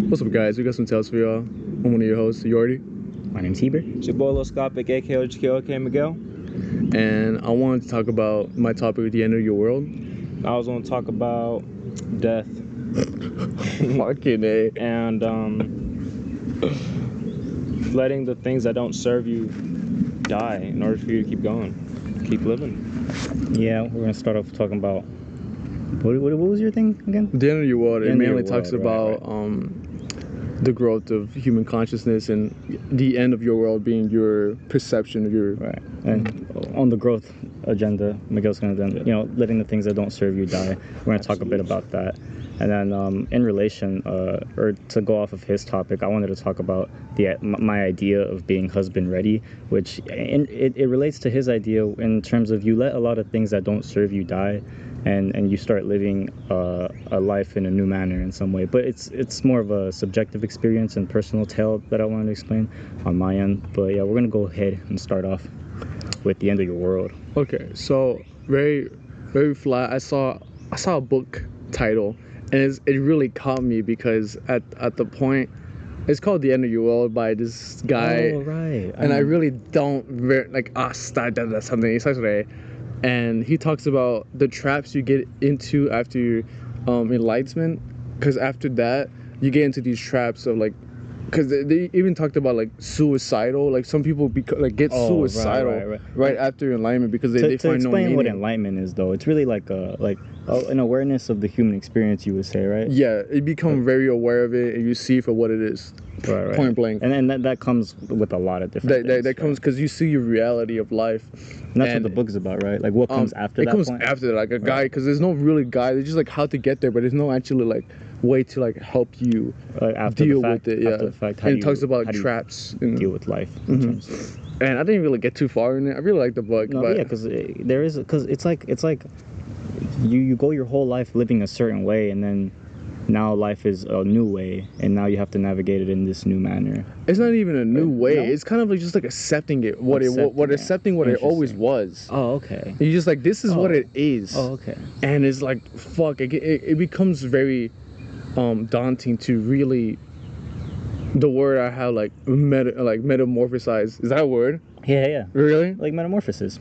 What's up, guys? We got some tales for y'all. I'm one of your hosts, Jhordy. My name's Heber. It's your boy, scopic, aka Miguel. And I wanted to talk about my topic, the end of your world. I was going to talk about death. Fucking A. And letting the things that don't serve you die in order for you to keep going, keep living. Yeah, we're going to start off talking about... What was your thing again? The end of your world. It mainly talks about right. The growth of human consciousness and the end of your world being your perception of your... Right. And on the growth agenda, Miguel's going to then, letting the things that don't serve you die. We're going to talk a bit about that. And then in relation, or to go off of his topic, I wanted to talk about my idea of being husband ready, which it relates to his idea in terms of you let a lot of things that don't serve you die, and you start living a life in a new manner in some way. But it's more of a subjective experience and personal tale that I wanted to explain on my end. But yeah, we're gonna go ahead and start off with the end of your world. Okay, so very, very flat. I saw a book title, and it really caught me because at the point, it's called The End of Your World by this guy. Oh, right. And I really don't something. It's actually, and he talks about the traps you get into after your enlightenment, because after that you get into these traps of like, because they even talked about like suicidal, like some people get suicidal right after enlightenment because they find no meaning. To explain what enlightenment is, though, it's really like an awareness of the human experience, you would say, right? Yeah, you become very aware of it and you see for what it is. Right. Point blank. And then that comes with a lot of different things. That comes because you see your reality of life. And that's what the book's about, right? Like what comes after that. It comes point? after that, like a guy, because there's no really guide. It's just like how to get there, but there's no actually like way to like help you deal with it. Yeah. After the fact, and it talks about traps and deal with life. Mm-hmm. And I didn't really get too far in it. I really like the book. No, but yeah, because it's like you go your whole life living a certain way, and then now life is a new way, and now you have to navigate it in this new manner. It's not even a new way. No? It's kind of like just like accepting it, accepting what it always was. Oh, okay. You're just like, this is what it is. Oh, okay. And it's like, fuck, it becomes very daunting to really, the word I have like metamorphosize. Is that a word? Yeah. Really? Like metamorphosize.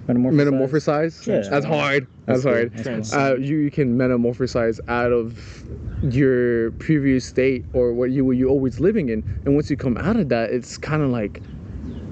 Yeah. That's hard. That's hard. Cool. You can metamorphosize out of your previous state or what you always living in, and once you come out of that, it's kind of like,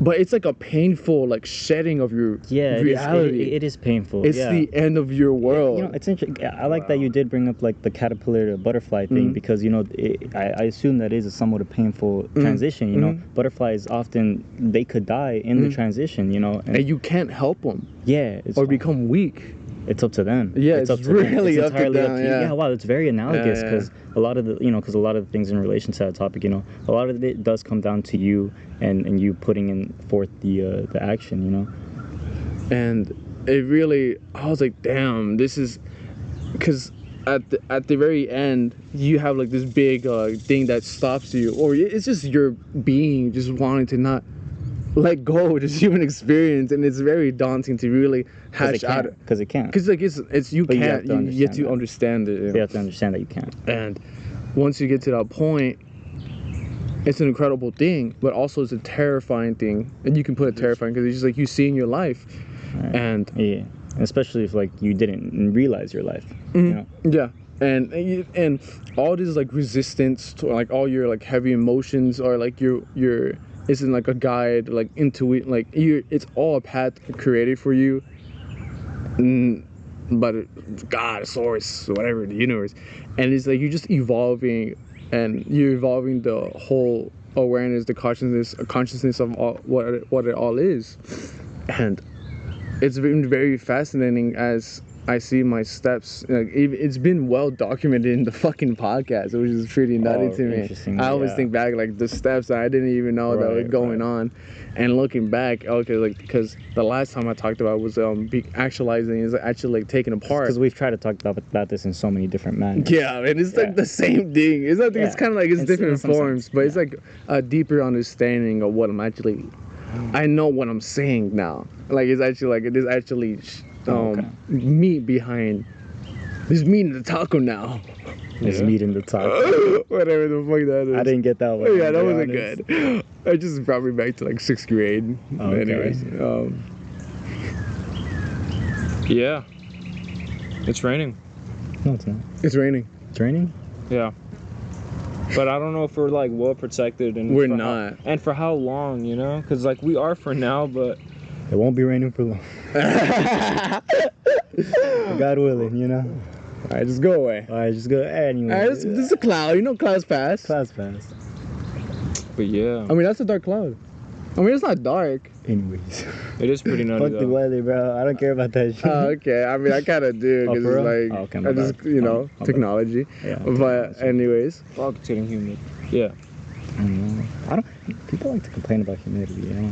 but it's like a painful like shedding of your reality. It is painful. It's the end of your world. It's interesting. I like that you did bring up like the caterpillar to butterfly thing, because I assume that is somewhat a painful transition. Butterflies often they could die in the transition. And you can't help them. Yeah, or become weak. It's up to them. Yeah, it's really up to them. Yeah, wow, it's very analogous because a lot of the things in relation to that topic, a lot of it does come down to you and you putting forth the action, And it really, I was like, damn, this is, because at the very end, you have like this big thing that stops you, or it's just your being just wanting to not let go of this human experience, and it's very daunting to really hash out because it can't. Because like it's you but can't. You have to understand it. You have to understand that you can't. And once you get to that point, it's an incredible thing, but also it's a terrifying thing. And you can put it terrifying because it's just like you seeing your life, and especially if like you didn't realize your life. Yeah. And all this like resistance to like all your like heavy emotions, or like your isn't like a guide like into it, like it's all a path created for you, but God, a source, whatever, the universe, and it's like you're just evolving, and you're evolving the whole awareness, the consciousness of all, what it all is. And it's been very fascinating as I see my steps. Like, it's been well documented in the fucking podcast, which is pretty nutty to me. I always think back like the steps that I didn't even know that was going on, and looking back, like because the last time I talked about was actualizing, is actually like taking apart. Because we've tried to talk about this in so many different manners. Yeah, and it's like the same thing. It's not. It's kind of like it's different forms, but it's like a deeper understanding of what I'm actually. I know what I'm saying now. Like it's actually like it is actually. Me behind There's meat in the taco now. There's meat in the taco. Whatever the fuck that is. I didn't get that one. Yeah, that to be wasn't honest. good. It just brought me back to like 6th grade. Oh, okay. Anyways, Yeah. It's raining. No, it's not. it's raining. It's raining? Yeah. But I don't know if we're like well protected and We're for not. and for how long, you know? Because like we are for now, but It won't be raining for long. God willing, you know? Alright, just go away. Alright, just go. Anyway. Alright, this is a cloud. You know clouds pass. Class fast. but yeah, I mean, that's a dark cloud. I mean, it's not dark. Anyways. it is pretty nutty Fuck the though. weather, bro. I don't care about that shit. Okay, I mean, I kind of do Oh, because for it's real? like, Oh, okay, my I just, bad. you know, My bad. technology. Yeah. But anyways, Fuck, it's getting humid. Yeah. I don't know. People like to complain about humidity, you know?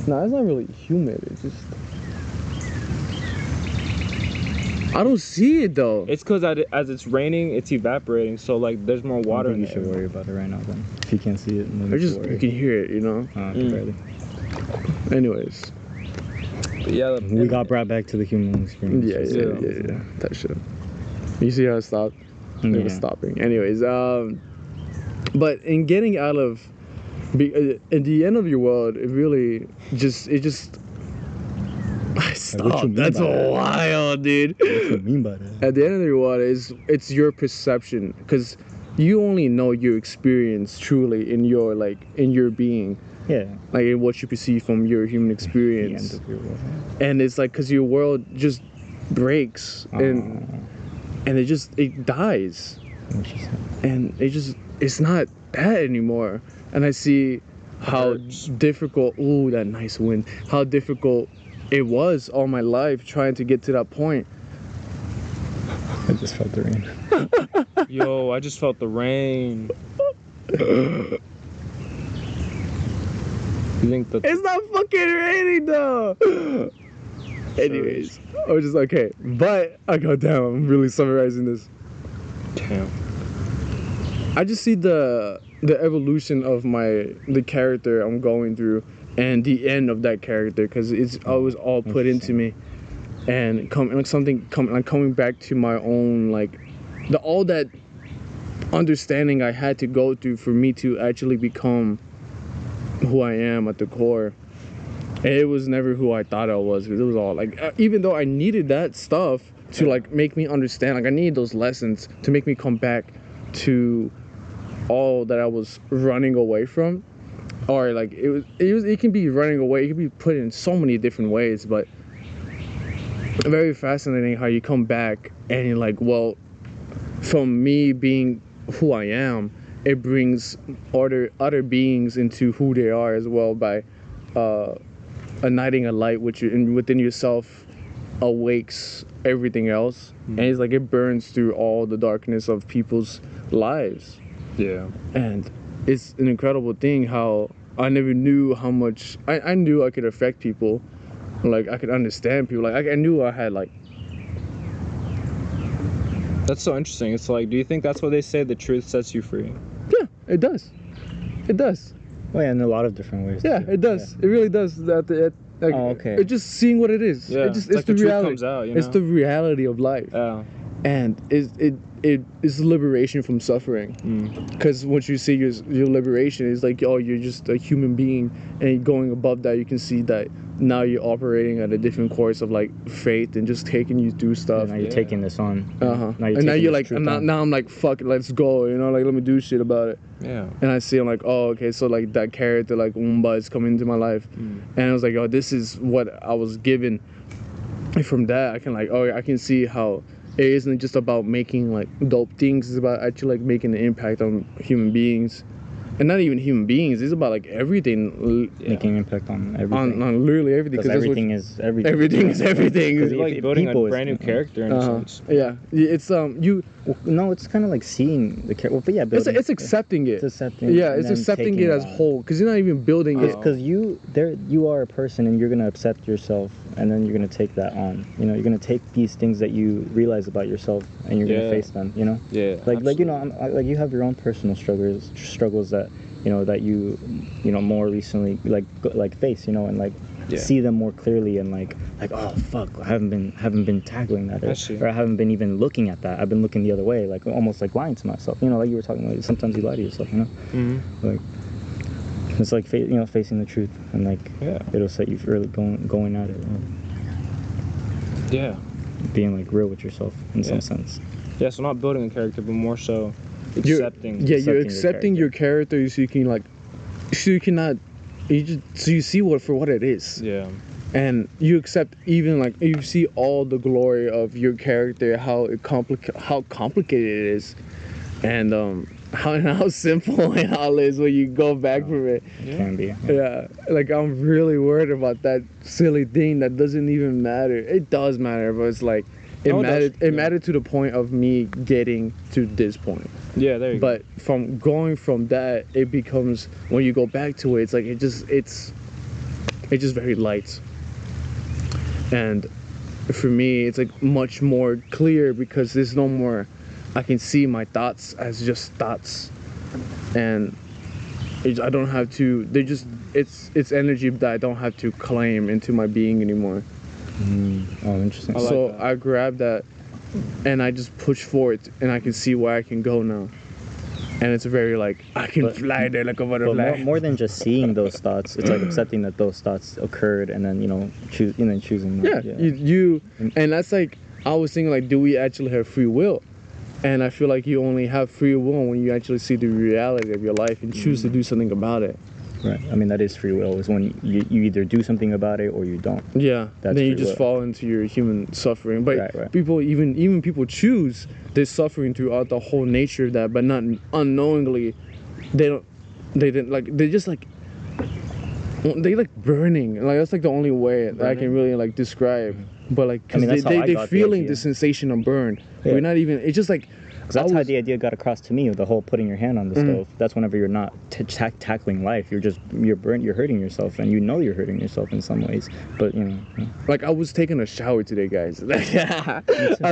no, it's not really humid. It's just, I don't see it though. It's because as it's raining, it's evaporating. So like, there's more water I in think you there. should worry about it right now then. If you can't see it, then I you just, should you worry. can hear it, you know. Barely. Anyways, But yeah, We got brought back to the human experience. yeah. That shit. You see how it stopped? It was Yeah. stopping. Anyways, but in getting out of, in the end of your world, it just stop. mean That's by that? wild, dude. What do you mean by that? At the end of your world, it's your perception, because you only know your experience truly in your being, Yeah. like in what you perceive from your human The end experience. of your world. And it's like, because your world just breaks and it dies, Which is and it's not that anymore. And I see how hurts. difficult, ooh, that nice wind, how difficult it was all my life trying to get to that point. I just felt the rain. yo, I just felt the rain. You think that? It's not fucking raining though. Anyways, I was just okay, but I go down. I'm really summarizing this. Damn. I just see the evolution of the character I'm going through, and the end of that character, because it's always all put into me, and coming back to my own, like all that understanding I had to go through for me to actually become who I am at the core. And it was never who I thought I was, because it was all like, even though I needed that stuff to like make me understand, like I needed those lessons to make me come back to all that I was running away from, or like it can be running away, it can be put in so many different ways, but very fascinating how you come back and you're like, well, from me being who I am, it brings other beings into who they are as well, by igniting a light within yourself, awakes everything else, and it's like it burns through all the darkness of people's lives. Yeah. And it's an incredible thing how I never knew how much I knew I could affect people, like I could understand people, like I knew I had like. That's so interesting. It's like, do you think that's what they say? The truth sets you free. Yeah, it does. It does. Oh yeah, in a lot of different ways. Yeah, too. it does. It really does. Like, Oh, okay. It's just seeing what it is. Yeah, It's like the the truth reality. comes out, you It's know? the reality of life, Yeah. and it's liberation from suffering. Because once you see your liberation, it's like, oh, you're just a human being, and going above that, you can see that now you're operating at a different course of like faith and just taking you through stuff. Now you're Yeah. taking this on. And now taking you're this like, truth now, on. now I'm like, fuck it, let's go, you know, like let me do shit about it. Yeah. And I see, I'm like, oh, okay, so like that character, like Umba, is coming into my life, and I was like, oh, this is what I was given. And from that, I can like, oh, I can see how it isn't just about making like dope things. It's about actually like making an impact on human beings, and not even human beings. It's about like everything, Making impact on everything. on literally everything. Because that's what- everything is everything. everything is everything. Because It's like if building a people is- brand new character in a sense. Yeah, it's you. No, it's kind of like seeing the character. Well, but yeah, It's building. it's accepting it. It's accepting. Yeah, and it's then accepting taking it as on. whole, because you're not even building It's it. because you are a person, and you're gonna accept yourself, and then you're gonna take that on. You know, you're gonna take these things that you realize about yourself, and you're Yeah. gonna face them. You know, Yeah. like you know, like you have your own personal struggles that you know more recently like face. You know, and like see them more clearly and like oh fuck, I haven't been tackling that, or I haven't been even looking at that. I've been looking the other way, like almost like lying to myself. You know, like you were talking about. Sometimes you lie to yourself. You know, like it's like facing the truth, and like it'll set you really going at it. Yeah. Being like real with yourself in some sense. Yeah. So not building a character, but more so accepting. You're accepting your character, so you can like, so you cannot. So you see for what it is. Yeah. And you accept even like you see all the glory of your character, how complicated it is, and how simple it all is when you go back from it. It can be. Yeah. Like I'm really worried about that silly thing that doesn't even matter. It does matter, but it's like it mattered to the point of me getting to this point. Yeah, there you go. But from going from that, it becomes, when you go back to it, it's like it's just very light. And for me, it's like much more clear because there's no more, I can see my thoughts as just thoughts, and I don't have to. They just it's energy that I don't have to claim into my being anymore. Oh, interesting. So I grab that and I just push forward, and I can see where I can go now. And it's very like, I can fly there like a butterfly. But more than just seeing those thoughts, it's like accepting that those thoughts occurred, and then choosing. Yeah, you and that's like, I was thinking like, do we actually have free will? And I feel like you only have free will when you actually see the reality of your life and choose to do something about it. Right. I mean, that is free will. Is when you either do something about it or you don't. Yeah. That's then you free just will. fall into your human suffering. But right. people, even people choose this suffering throughout the whole nature of that, but not unknowingly. They just like burning. Like that's like the only way that I can really like describe. But like, cause they're feeling the sensation of burn. Yeah. We're not even. It's just like. That's how the idea got across to me, the whole putting your hand on the stove. That's whenever you're not tackling life, you're burnt, you're hurting yourself, and you know you're hurting yourself in some ways. But like I was taking a shower today, guys. I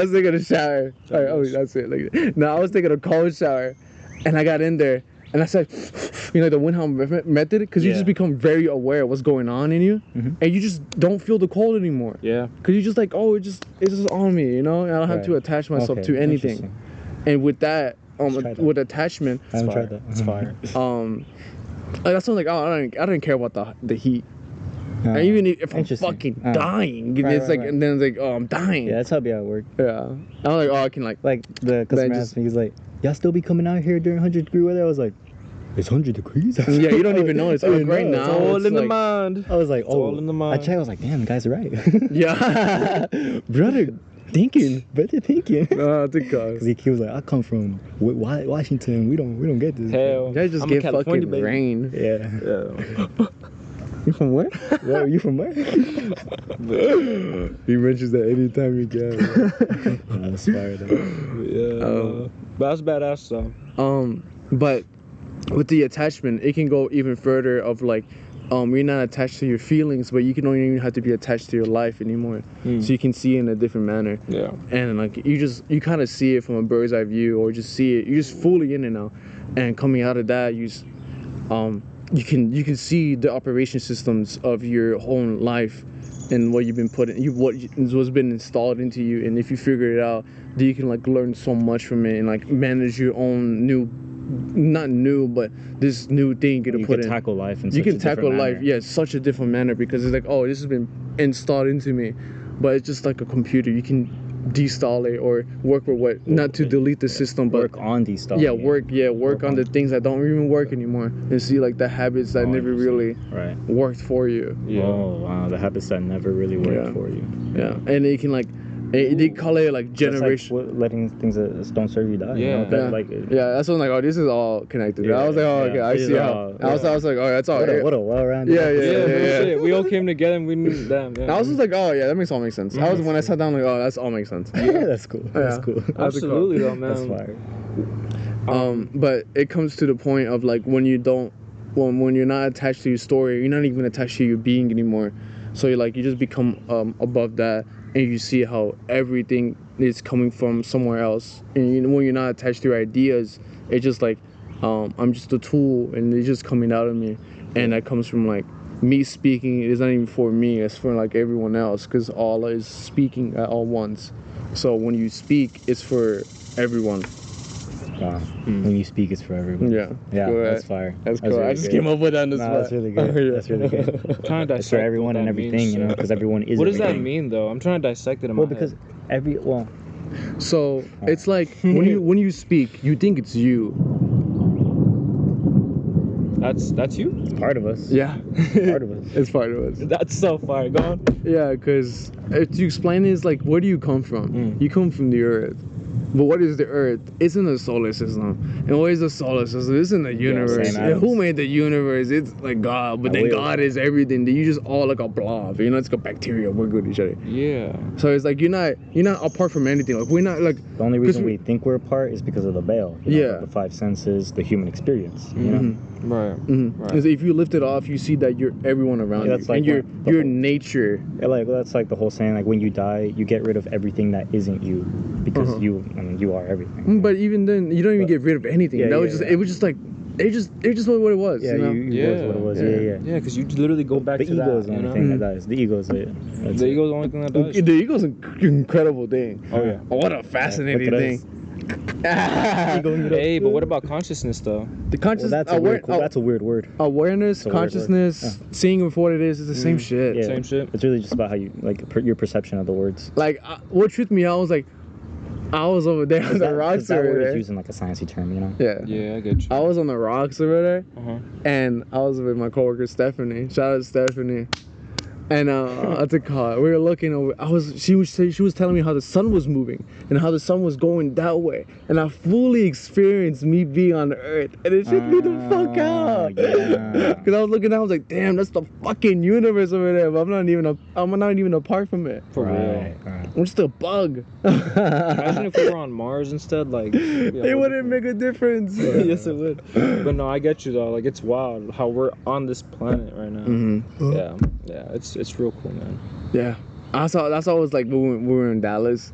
was taking a shower. Like, oh, that's it. Like, no, I was taking a cold shower, and I got in there, and I said, the Windham method, because you just become very aware of what's going on in you, and you just don't feel the cold anymore. Yeah. Because you're just like, oh, it's just on me, and I don't have to attach myself to anything. And with that, with attachment, I haven't tried that. It's fire. Like that's something like, oh, I didn't care about the heat. And even if I'm fucking dying, it's like, and then it's like, oh, I'm dying. Yeah, that's how it be at work. Yeah. I'm like, oh, I can like the customer asked me, he's like, y'all still be coming out here during 100-degree weather? I was like, it's 100 degrees. Yeah, you don't even know. It's like right now. It's all in the mind. I was like, all in the mind. I checked. I was like, damn, the guys are right. Yeah, brother. Thinking. Better thinking. Oh, the God. Because he was like, I come from Washington. We don't get this. Hell, you guys just get fucking baby. rain. Yeah. You from where? Where you from where? He mentions that anytime he can. That's fire though. Yeah. But that's badass though. But with the attachment, it can go even further of like, you're not attached to your feelings, but you don't even have to be attached to your life anymore. So you can see it in a different manner. Yeah. And like you kind of see it from a bird's eye view, or just see it. You're just fully in it now. And coming out of that, you can see the operation systems of your own life and what you've been what's been installed into you. And if you figure it out, then you can like learn so much from it and like manage your own not new, but this new thing you can tackle life in you such can tackle life, manner. such a different manner, because it's like, oh, this has been installed into me, but it's just like a computer. You can deinstall it or work with what, not to delete the system, but work on deinstalling. Work on the things that don't even work anymore, and see like the habits that never really worked for you. Yeah. Oh wow, the habits that never really worked for you. Yeah, and it can like. They call it like generation. Like letting things that don't serve you die. Yeah. That's when like, oh, this is all connected. Yeah, I was like, oh, okay, I see how. I was like, oh, that's all. What a well-rounded. Yeah. We all came together and we knew them. Yeah. I was just like, oh yeah, that makes all make sense. I was when I sat down like, oh, that's all makes sense. Yeah, that's cool. That's cool. Absolutely though, man. That's fire. But it comes to the point of like when you're not attached to your story, you're not even attached to your being anymore. So you just become above that. And you see how everything is coming from somewhere else. And when you're not attached to your ideas, it's just like, I'm just a tool, and it's just coming out of me. And that comes from like me speaking is not even for me, it's for like everyone else, because Allah is speaking at all once. So when you speak, it's for everyone. Wow. When you speak, it's for everyone. Yeah. Yeah, Go that's ahead. fire. That's cool. really I just good. came up with that on the spot. That's really good. Yeah. That's really good. I'm trying to It's for dissect everyone what and that everything, means, you know, because everyone is. What does that everything. mean though? I'm trying to dissect it in Well, my because head. So it's like when you speak, you think it's you. That's you? It's part of us. Yeah. Part of us. It's part of us. That's so fire. Go on. Yeah, because to explain it is like, where do you come from? You come from the earth. But what is the earth? It's in the solar system. And what is the solar system? It's in the universe. same Yeah, who atoms. made the universe? It's like God. But The then wheels. God is everything. You just all like a blob. You know, it's like a bacteria. We're good with each other. Yeah. So it's like you're not apart from anything. Like we're not like. The only reason 'cause we think we're apart is because of the veil. Yeah. The five senses, the human experience. You know. Right. Right. Because if you lift it off, you see that you're everyone around Yeah, you, that's like and your what the your whole- nature. Yeah, like that's like the whole saying. Like when you die, you get rid of everything that isn't you, because you are everything. But even then, you don't even get rid of anything. Yeah, That was yeah, just yeah. it was just like it just what it was. Yeah, you know? you was what it was. Yeah. Yeah, because you literally go back The to ego that. is the You only know? thing that dies. The ego is it. That's The it. ego is the only thing that does. The ego's an incredible thing. Oh yeah. What a fascinating Look at thing. us. Ego in the- Hey, but what about consciousness though? The Well, conscious that's a weird word. awareness, a weird word. consciousness, seeing of what it is the same shit. Yeah. Same shit. It's really just about how you your perception of the words. Like what tripped me out was like I was over there on the rocks that over word is there. used in like a sciencey term, you know. Yeah. Yeah, I get you. I was on the rocks over there, Uh-huh. and I was with my coworker Stephanie. Shout out to Stephanie. And what's it called? We were looking over. She was telling me how the sun was moving and how the sun was going that way, and I fully experienced me being on the earth, and it shook me the fuck out. Yeah. Cause I was looking, I was like, damn, that's the fucking universe over there. But I'm not even apart from it. For real. Right. I'm just a bug. Imagine if we were on Mars instead, like It wouldn't make a difference. Yes, it would. But no, I get you though. Like it's wild how we're on this planet right now. Yeah, it's real cool, man. Yeah. That's how it was like when we were in Dallas.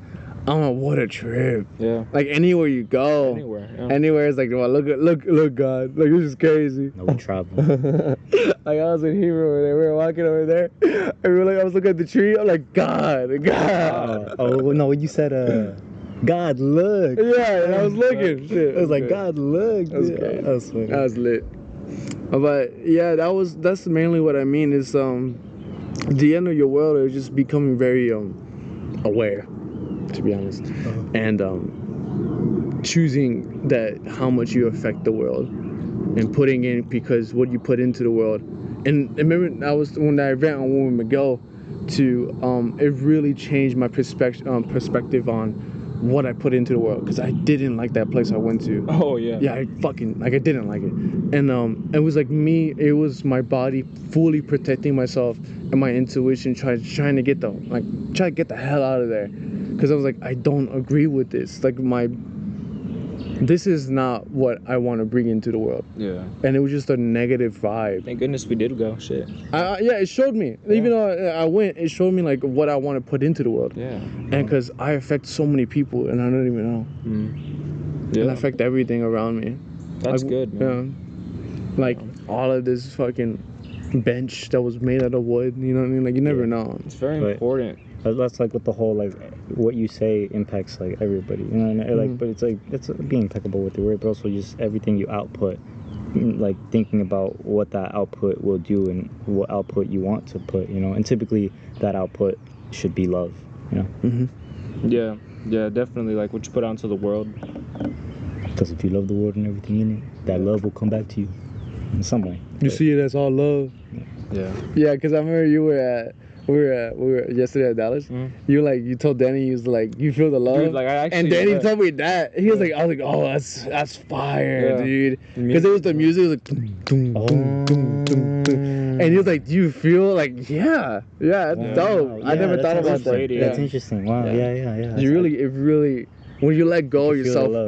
Oh, what a trip. Yeah. Like anywhere you go. Anywhere. Yeah. Anywhere it's like, well, look, God. Like, this is crazy. No, we travel. Like, I was in Heber over there. We were walking over there. And I was looking at the tree. I'm like, God. Oh no, when you said God, look. Yeah, and I was looking. Shit. I was like, God, look. That was Yeah, great. that was funny. That was lit. But yeah, that's mainly what I mean is the end of your world is just becoming very aware, to be honest, and choosing that how much you affect the world and putting in, because what you put into the world. And remember, I was when I ran on with Miguel to it really changed my perspective on what I put into the world, because I didn't like that place I went to. Oh yeah. Yeah, I didn't like it. And it was like it was my body fully protecting myself and my intuition trying to get the hell out of there. Because I was like, I don't agree with this. Like this is not what I want to bring into the world. Yeah. And it was just a negative vibe. Thank goodness we did go. Shit. Yeah, it showed me. Yeah. Even though I went, it showed me like what I want to put into the world. Yeah. And because I affect so many people and I don't even know. Yeah. And I affect everything around me. That's Like, good, man. Yeah. Like all of this fucking bench that was made out of wood, you know what I mean? Like you never know. It's very But- important. That's like with the whole like what you say impacts like everybody, you know. And like, but it's like it's being impeccable with your word, but also just everything you output, like thinking about what that output will do and what output you want to put, you know. And typically that output should be love, you know. Yeah, definitely. Like what you put out into the world. Because if you love the world and everything in it, that love will come back to you in some way. You see it as all love. Yeah. Yeah, because I remember we were yesterday at Dallas. You told Danny, you was like, you feel the love. Dude, like, I actually- and Danny yeah. told me that. He was like, I was like, oh, that's fire, Yeah. dude. Because it was the music, it was like, dum, dum, dum, dum, dum, dum. And he was like, do you feel like, yeah, it's dope. I never that's thought about interesting. that. That's Yeah. interesting. Wow. Yeah. You really, when you let go of You can feel the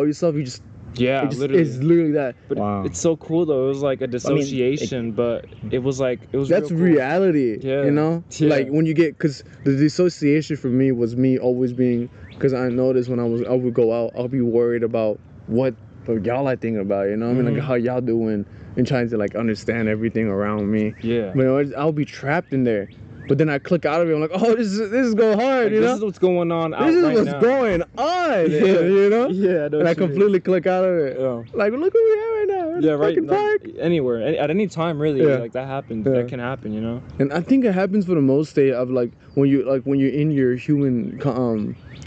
yourself, love. you just, Yeah, literally. it's literally that. But Wow. it's so cool though. It was like a dissociation, but it was like it was. That's real cool. reality, Yeah. you know? Yeah. Like when you get, because the dissociation for me was me always being, because I noticed when I would go out, I'll be worried about what of y'all I think about, you know what I mean? Like how y'all doing and trying to like understand everything around me. Yeah. But I'll be trapped in there. But then I click out of it. I'm like, oh, this is going hard, Like, you know? This is what's going on out This is right what's now. going on, you know? Yeah, I know And I what you mean. completely click out of it. Yeah. Like, look where we at right now. We're in Yeah, the right. fucking park. Anywhere, at any time, really. Yeah. Like that happens. Yeah. That can happen, you know. And I think it happens for the most state of like when you're in your human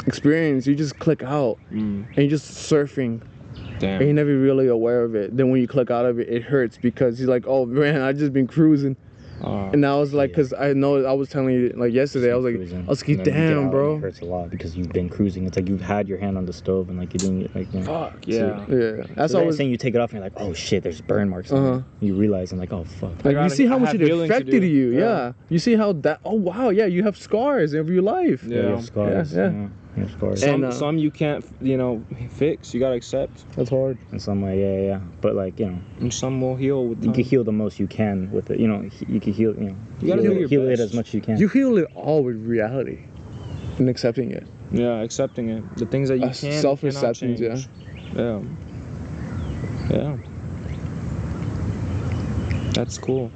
experience, you just click out and you're just surfing. Damn. And you're never really aware of it. Then when you click out of it, it hurts because you're like, oh man, I just been cruising. And I was like, because I know I was telling you like yesterday, I was like, I was like, damn, bro. It hurts a lot because you've been cruising. It's like you've had your hand on the stove and like you didn't like. You know, Fuck yeah. Yeah, that's so always saying you take it off and you're like, oh shit, there's burn marks. On it. You realize and like, oh fuck. like you see how I much have it healing to affected do. you. Yeah. Yeah, you see how that. Oh wow, yeah, you have scars of your life. Yeah, you have scars. Yeah. You have scars. Some you can't, fix. You gotta accept. That's hard. In some way, yeah. But like, And some will heal with time. you can heal the most you can with it. You can heal. You gotta do your heal it best. as much as you can. You heal it all with reality and accepting it. Yeah, accepting it. The things that you can Self-acceptance, cannot change. Yeah. That's cool.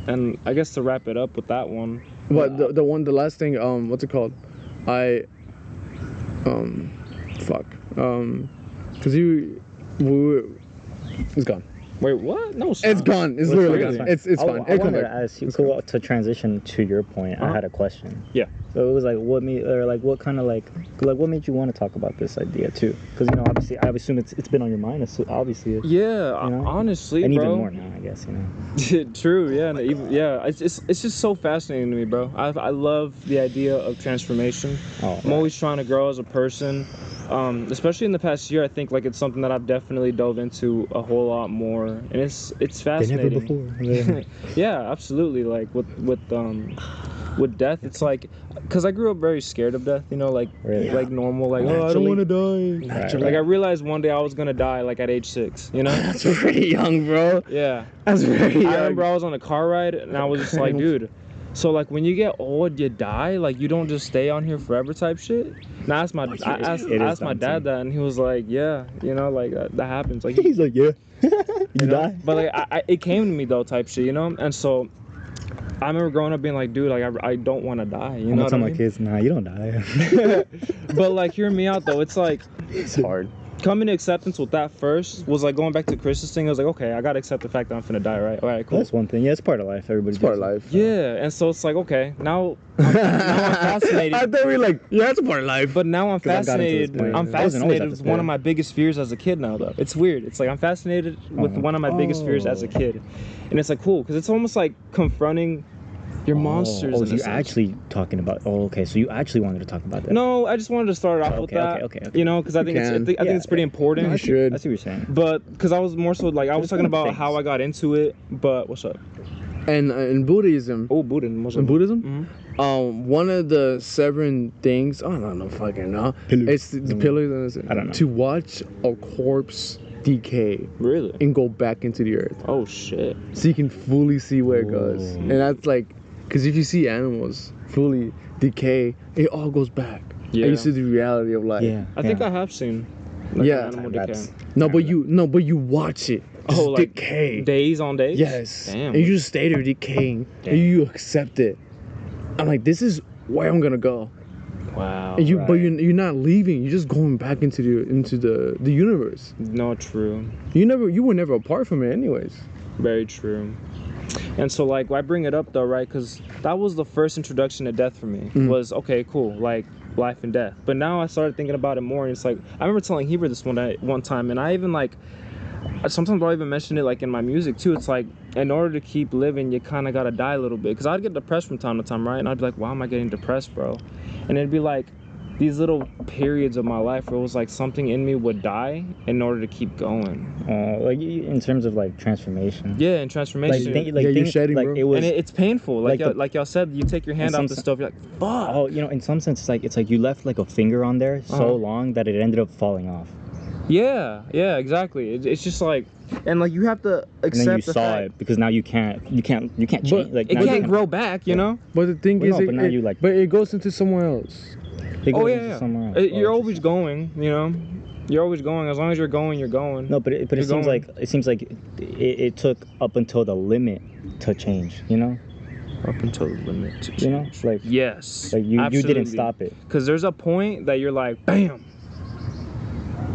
And I guess to wrap it up with that one. But the last thing, what's it called? It's gone. Wait, what? No, It's gone. It's literally gone. It's fine. I wanted to ask you. So to transition to your point, I had a question. Yeah. So it was like, what made what made you want to talk about this idea too? Because obviously, I assume it's been on your mind. So obviously. Yeah, know? honestly, And bro. even more now, I guess. True. Yeah. And even, it's just so fascinating to me, bro. I love the idea of transformation. I'm always trying to grow as a person. Especially in the past year, I think like it's something that I've definitely dove into a whole lot more, and it's fascinating. Never before. Yeah, absolutely. Like with death, it's like, cause I grew up very scared of death. Like like normal, like oh, I don't want to die. Naturally. Like I realized one day I was gonna die, like at age 6. That's pretty young, bro. Yeah. That's very young. I remember I was on a car ride and I was just like, dude. So like when you get old, you die. Like you don't just stay on here forever, type shit. And I asked my dad that, and he was like, yeah, like that happens. Like He's like, yeah, you die. But like it came to me though, type shit, And so I remember growing up being like, dude, like I don't want to die. You know what I mean? my kids, nah, you don't die. But like, hear me out though. It's like It's hard. Coming to acceptance with that first was like going back to Chris's thing. I was like, okay, I gotta accept the fact that I'm finna die, right? All right, cool. That's one thing. Yeah, it's part of life. Everybody's It's part of life. Yeah, and so it's like, okay, now I'm fascinated. I thought we were like, yeah, it's a part of life. But now I'm 'Cause I got into this fascinated. point. I'm I wasn't always fascinated at with this one of point. my biggest fears as a kid now, though. It's weird. It's like I'm fascinated with one of my biggest fears as a kid, and it's like cool because it's almost like confronting your monsters. Oh, in a so you're sense. actually talking about? Oh, okay. So you actually wanted to talk about that? No, I just wanted to start off with that. Okay. Because I think can. I think it's pretty important. You should. I see what you're saying. But because I was more so like I was talking about things. how I got into it. But what's up? And in Buddhism, Oh, Buddhism. in Buddhism, one of the 7 things, I don't know fucking know. Pillars. It's the pillars. I don't know. To watch a corpse decay Really? and go back into the earth, Oh shit. so you can fully see where it goes. Ooh. And that's like, because if you see animals fully decay, it all goes back. Yeah. And you see the reality of life. Yeah. I think I have seen. Like, Yeah. an animal That's- decay. No, but you watch it. Just Oh, like decay. days on days. Yes. Damn. And you just stay there decaying. Damn. And you accept it. I'm like, this is where I'm gonna go. Wow. And but right. you're not leaving. You're just going back into the universe. No, true. You were never apart from it, anyways. Very true. And so like I bring it up though, right? Because that was the first introduction to death for me. Was okay, cool, like life and death. But now I started thinking about it more, and it's like I remember telling Heber this one time, and I even like sometimes I'll even mention it like in my music too. It's like in order to keep living, you kind of gotta die a little bit. Because I'd get depressed from time to time, right? And I'd be like, why am I getting depressed, bro? And it'd be like these little periods of my life where it was like something in me would die in order to keep going. Like in terms of like transformation. Yeah, and transformation. Yeah, you're things, shedding, like bro. it was. And it's painful. Like like y'all said, you take your hand in off some the stove, you're like, fuck. Oh, in some sense, it's like you left like a finger on there so long that it ended up falling off. Yeah, exactly. It's just like, and like you have to accept And then you the saw fact it because now you can't change. Like it now you can't grow back, you know? But the thing Well, is, no, but now but it goes into somewhere else. It Oh goes yeah, into yeah. somewhere else. You're always going, you know? You're always going. As long as you're going, you're going. No, but it seems like it took up until the limit to change. You know. Up until the limit to change. You know, like yes, like you didn't absolutely. stop it. Because there's a point that you're like, bam,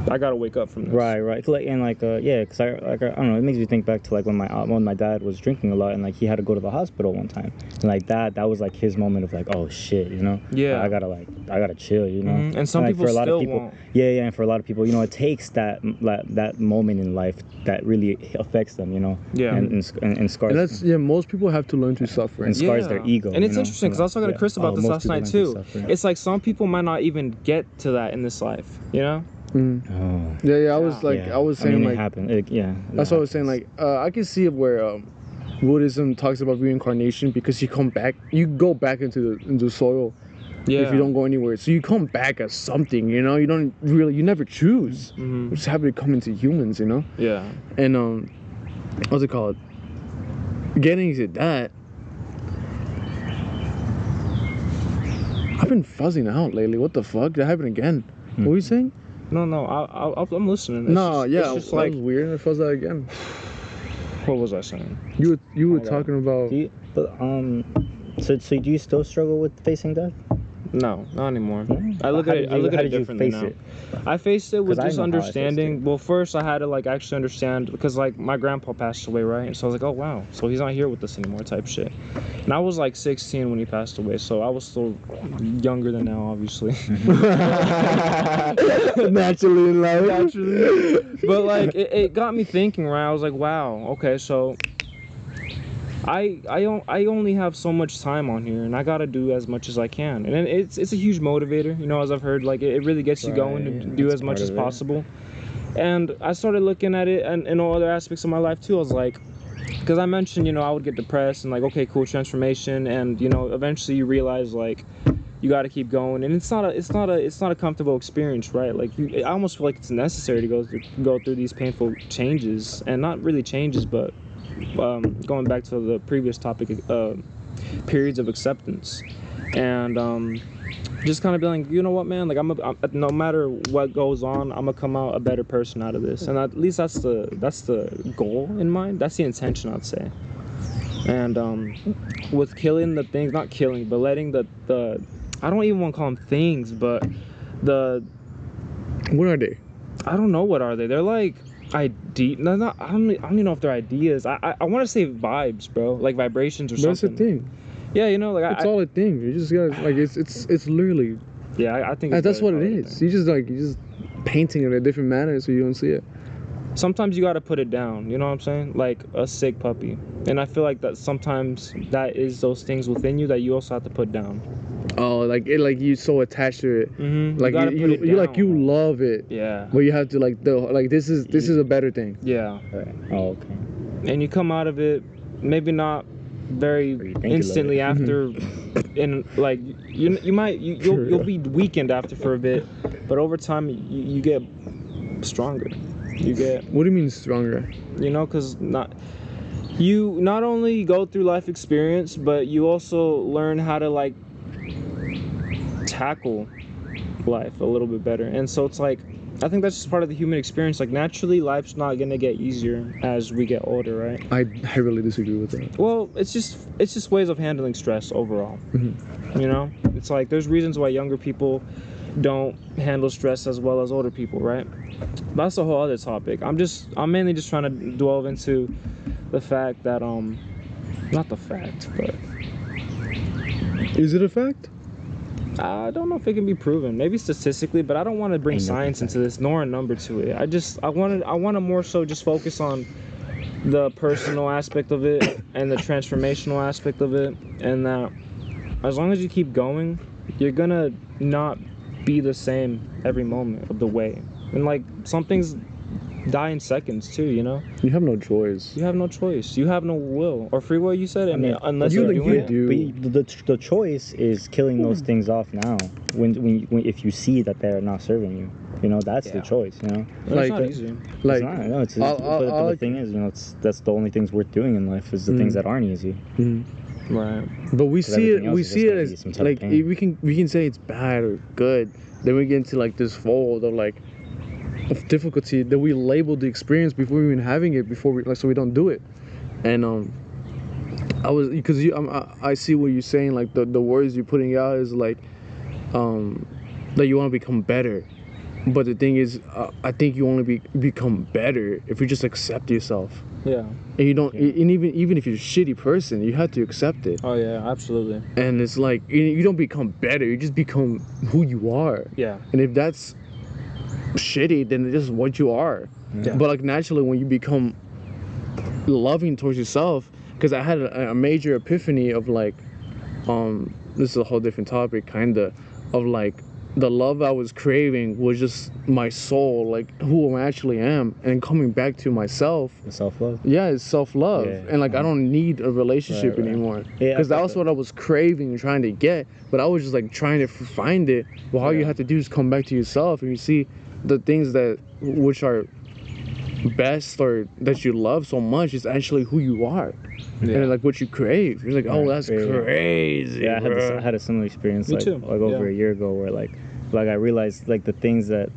I gotta wake up from this. Right. Like, and yeah, because I don't know. It makes me think back to like when my dad was drinking a lot and like he had to go to the hospital one time, and like that was like his moment of like, oh shit, you know. Yeah. I gotta chill, you know. Mm-hmm. And some like, people for a lot still of people, won't. Yeah, and for a lot of people, you know, it takes that moment in life that really affects them, you know. Yeah. And scars. And that's most people have to learn to suffer. And scars their ego. And it's you know? interesting because I was talking to Chris about this last night too. It's like some people might not even get to that in this life, you know. Oh. Yeah. I was saying, I mean, like, it happened. That's what I was saying. Like, I can see it where Buddhism talks about reincarnation because you go back into the soil. Yeah. If you don't go anywhere, so you come back as something. You know, you never choose. Mm-hmm. You just happen to come into humans. You know. Yeah. And what's it called? Getting to that. I've been fuzzing out lately. What the fuck? That happened again. What were you saying? No, I'm listening. It's just that like, was weird. I fuzzed out again. What was I saying? You were talking about. So do you still struggle with facing death? No, not anymore. Yeah. I look at it differently now. It? I faced it with just understanding. It. Well, first I had to like actually understand because like my grandpa passed away, right? And so I was like, oh wow, so he's not here with us anymore, type shit. And I was like 16 when he passed away, so I was still younger than now, obviously. Naturally in life. Naturally. But like it got me thinking, right? I was like, wow, okay, so I only have so much time on here, and I gotta do as much as I can, and it's a huge motivator, you know. As I've heard, like it really gets you going to do as much as possible. And I started looking at it and in all other aspects of my life too. I was like, because I mentioned, you know, I would get depressed and like, okay, cool, transformation, and you know, eventually you realize like you got to keep going, and it's not a comfortable experience, right? Like I almost feel like it's necessary to go through these painful changes, and not really changes, but going back to the previous topic, periods of acceptance, and just kind of being like, you know what, man, like I'm no matter what goes on, I'm gonna come out a better person out of this, and at least that's the goal in mind. That's the intention, I'd say. And with killing the things, not killing, but letting the I don't even want to call them things, but what are they? I don't know, what are they? They're like I don't even know if they're ideas. I want to say vibes, bro, like vibrations or something. That's a thing. Yeah, you know, like it's all a thing. You just gotta like it's literally. Yeah, I think that's what it is. You just painting it in a different manner so you don't see it. Sometimes you gotta put it down. You know what I'm saying? Like a sick puppy, and I feel like that sometimes that is those things within you that you also have to put down. Oh, like you so attached to it. Mm-hmm. Like you love it. Yeah. But you have to this is a better thing. Yeah. Right. Oh, okay. And you come out of it, maybe not very instantly after, and like you'll be weakened after for a bit, but over time you get stronger. You get. What do you mean stronger? You know, because you not only go through life experience, but you also learn how to like tackle life a little bit better. And so it's like, I think that's just part of the human experience. Like naturally, life's not gonna get easier as we get older, right? I really disagree with that. Well, it's just ways of handling stress overall. Mm-hmm. You know, it's like there's reasons why younger people don't handle stress as well as older people, right? That's a whole other topic. I'm mainly just trying to delve into the fact that not the fact, but is it a fact? I don't know if it can be proven. Maybe statistically, but I don't want to bring science into this nor a number to it. I want to more so just focus on the personal aspect of it and the transformational aspect of it, and that as long as you keep going, you're gonna not be the same every moment of the way. And like some things die in seconds too, you know. You have no choice. You have no choice. You have no will or free will. You said, unless you do. But the choice is killing those things off now. When if you see that they're not serving you, you know, that's the choice. You know, it's not easy. Like, it's not. No, it's but the thing is, you know, that's the only things worth doing in life is the things that aren't easy. Mm-hmm. Right. But we see it as like we can say it's bad or good. Then we get into like this fold of like of difficulty that we label the experience before even having it, so we don't do it. And I see what you're saying, like the words you're putting out is like that you want to become better. But the thing is, I think you only become better if you just accept yourself. Yeah. And you don't, and even if you're a shitty person, you have to accept it. Oh yeah, absolutely. And it's like you don't become better; you just become who you are. Yeah. And if that's shitty, then it's just what you are. Yeah. But like naturally, when you become loving towards yourself, because I had a major epiphany of like, this is a whole different topic, kinda, of like. The love I was craving was just my soul, like who I actually am, and coming back to myself. The self-love. Yeah, it's self-love, Yeah. and like I don't need a relationship Right. anymore, Yeah, because that was that. what I was craving and trying to get. But I was just like trying to find it. Well, all you Yeah. have to do is come back to yourself, and you see the things which are best or that you love so much is actually who you are. Yeah. And like what you crave. You're like, oh, that's Yeah. crazy. Yeah, bro. I had a similar experience Me like too. over Yeah. a year ago where like I realized like the things that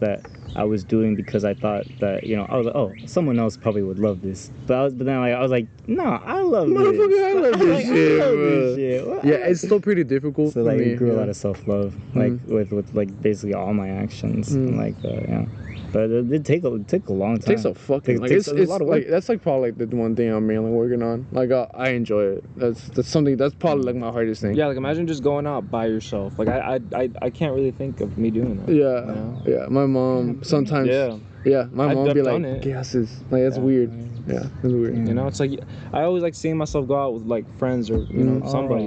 I was doing because I thought that, you know, I was like, oh, someone else probably would love this. But then I was like, no, I love this. Motherfucker, I love this shit, I love bro. this shit. What? Yeah, it's still pretty difficult So for like me. it grew a yeah. lot of self-love, like with like basically all my actions, and like yeah. But it did take a long time. It takes a fucking like takes it's a lot of work. like that's like probably like the one thing I'm mainly working on. Like I enjoy it. That's something that's probably like my hardest thing. Yeah, like imagine just going out by yourself. Like I can't really think of me doing that. Yeah, you know? yeah. My mom sometimes. Yeah. My I've mom be done like, it. "Gases." Like that's Yeah. weird. Yeah, that's weird. You know, it's like I always like seeing myself go out with like friends or you know somebody,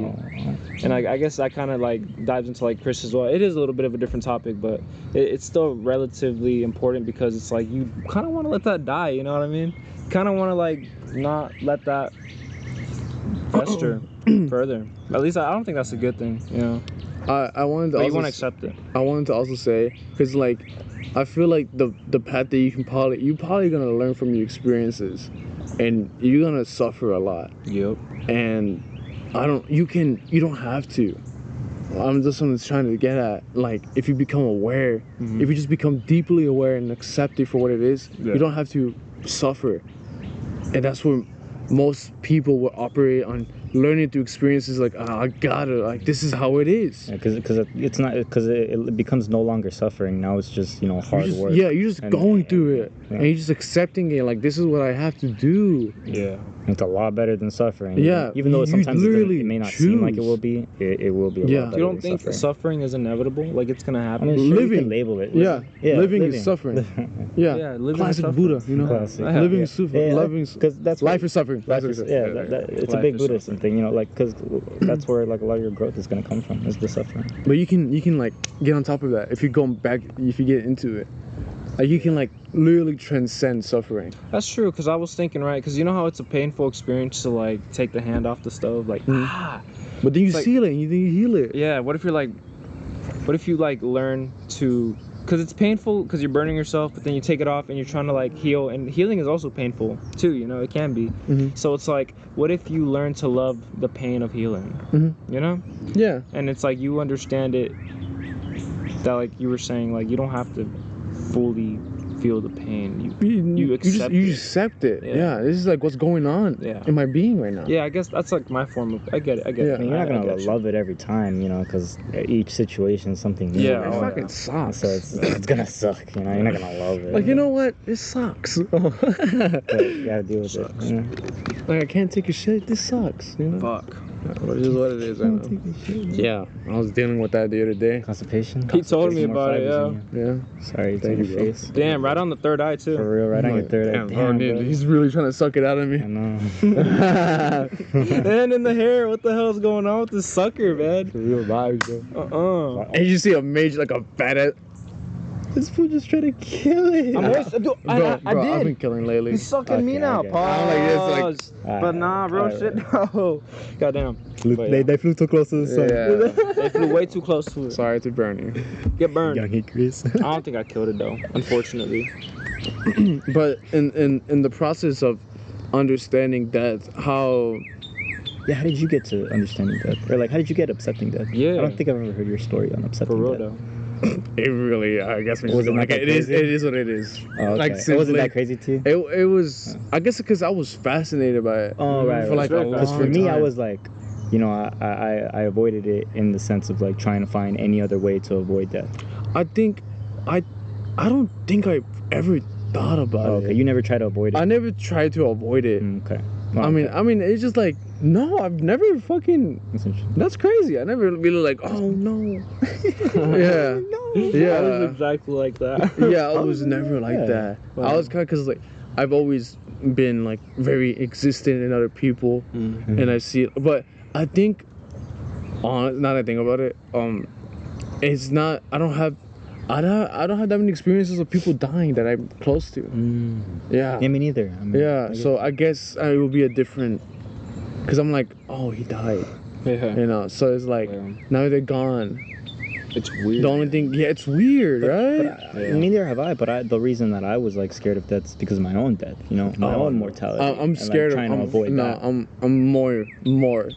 and I guess that kind of like dives into like Chris as well. It is a little bit of a different topic, but it's still relatively important because it's like you kind of want to let that die. You know what I mean? Kind of want to like not let that fester further. At least I don't think that's a good thing. You know, I wanted to but you also want to accept it. I wanted to also say, because like I feel like the path that you're probably gonna learn from your experiences, and you're gonna suffer a lot. Yep. And you don't have to. I'm just trying to get at, like, if you become aware, if you just become deeply aware and accept it for what it is, you don't have to suffer. And that's where most people will operate on learning through experiences, like, I gotta, like, this is how it is. Yeah, because it becomes no longer suffering. Now it's just, you know, hard work. Yeah, you're just going through it, yeah. and you're just accepting it, like, this is what I have to do. Yeah. It's a lot better than suffering. Yeah, Even though you sometimes literally it may not seem like it choose. will be, it will be a Yeah. lot better You don't than think suffering is inevitable? Like it's gonna I happen? mean, sure, you Living. can label it. Yeah, living is suffering. Yeah, Yeah, living is classic suffering. Buddha, you know. Classic. Living Yeah. is suffering. Yeah, Loving, because that's life what- is suffering. Life That's is, what it yeah, is. it's a Life big is Buddhist suffering. thing, you know, like because that's where like a lot of your growth is gonna come from, is the suffering. But you can like get on top of that if you go back, if you get into it. Like you can like literally transcend suffering. That's true, because I was thinking, right, because you know how it's a painful experience to like take the hand off the stove, like But then you It's like- seal it and you heal it. yeah. What if you like learn to, because it's painful because you're burning yourself, but then you take it off and you're trying to like heal, and healing is also painful too, you know, it can be. So it's like, what if you learn to love the pain of healing, you know? Yeah. And it's like you understand it, that like you were saying, like you don't have to fully feel the pain. You accept you it. accept it. Yeah. Yeah. This is like what's going on Yeah. in my being right now. Yeah, I guess that's like my form of. I get it. Yeah. I mean, you're not I gonna get you. love it every time, you know, because each situation is something new. Yeah, It oh, fucking yeah. sucks. So it's gonna suck, you know. You're not gonna love it. Like, you know what? It sucks. But you gotta deal with it. You know? Like, I can't take a shit. This sucks. You know? Fuck. Which is what it is right now. Yeah. I was dealing with that the other day. Constipation. He told me Get more about it, fibers in you. Yeah. Sorry, Thank to you, your bro. face. Damn, right on the third eye too. For real, right on your third eye. Damn, Damn, dude, bro. he's really trying to suck it out of me. I know. And in the hair, what the hell's going on with this sucker, man? Real vibes, bro. And you see a major, like a fat ass. This fool just trying to kill it. Dude, I I've been did. killing lately. He's sucking me Okay, now, okay. pause. I'm like this, But nah, real Alright. shit, no. Goddamn. But yeah. They flew too close to the sun. Yeah. They flew way too close to it. Sorry to burn you. Get burned. Young Chris. I don't think I killed it though, unfortunately. But in the process of understanding death, how Yeah, how did you get to understanding death? Or like, how did you get accepting death? Yeah. I don't think I've ever heard your story on accepting For real death. though. It really, I guess, Was it not like that it is. crazy? It is what it is. Oh, okay. Like, It wasn't simply- that crazy to you? It was. I guess because I was fascinated by it. Oh, right. For like a It's very long Because for me, I time. was like, you know, I avoided it in the sense of like trying to find any other way to avoid death. I think, I don't think I ever thought about Okay, it. you never try to avoid it. I never tried to avoid it. Okay. I mean, it's just like, no, I've never fucking. That's interesting. That's crazy. I never really like, oh no. Yeah. I was Yeah. exactly like that. Yeah, I was never like Yeah. that. Wow. I was kind of, because like, I've always been like very existent in other people, and I see, but I think, now that I think about it, it's not. I don't have that many experiences of people dying that I'm close to. Yeah. Yeah, me neither. I mean, Yeah. So I guess it will be a different, because I'm like, oh, he died. Yeah. You know. So it's like, Yeah. now they're gone. It's weird. The only thing, yeah, it's weird, right? Yeah. Neither have I, but the reason that I was like scared of death is because of my own death, you know, my own mortality. I'm and, scared like, trying of to avoid no, that. I'm more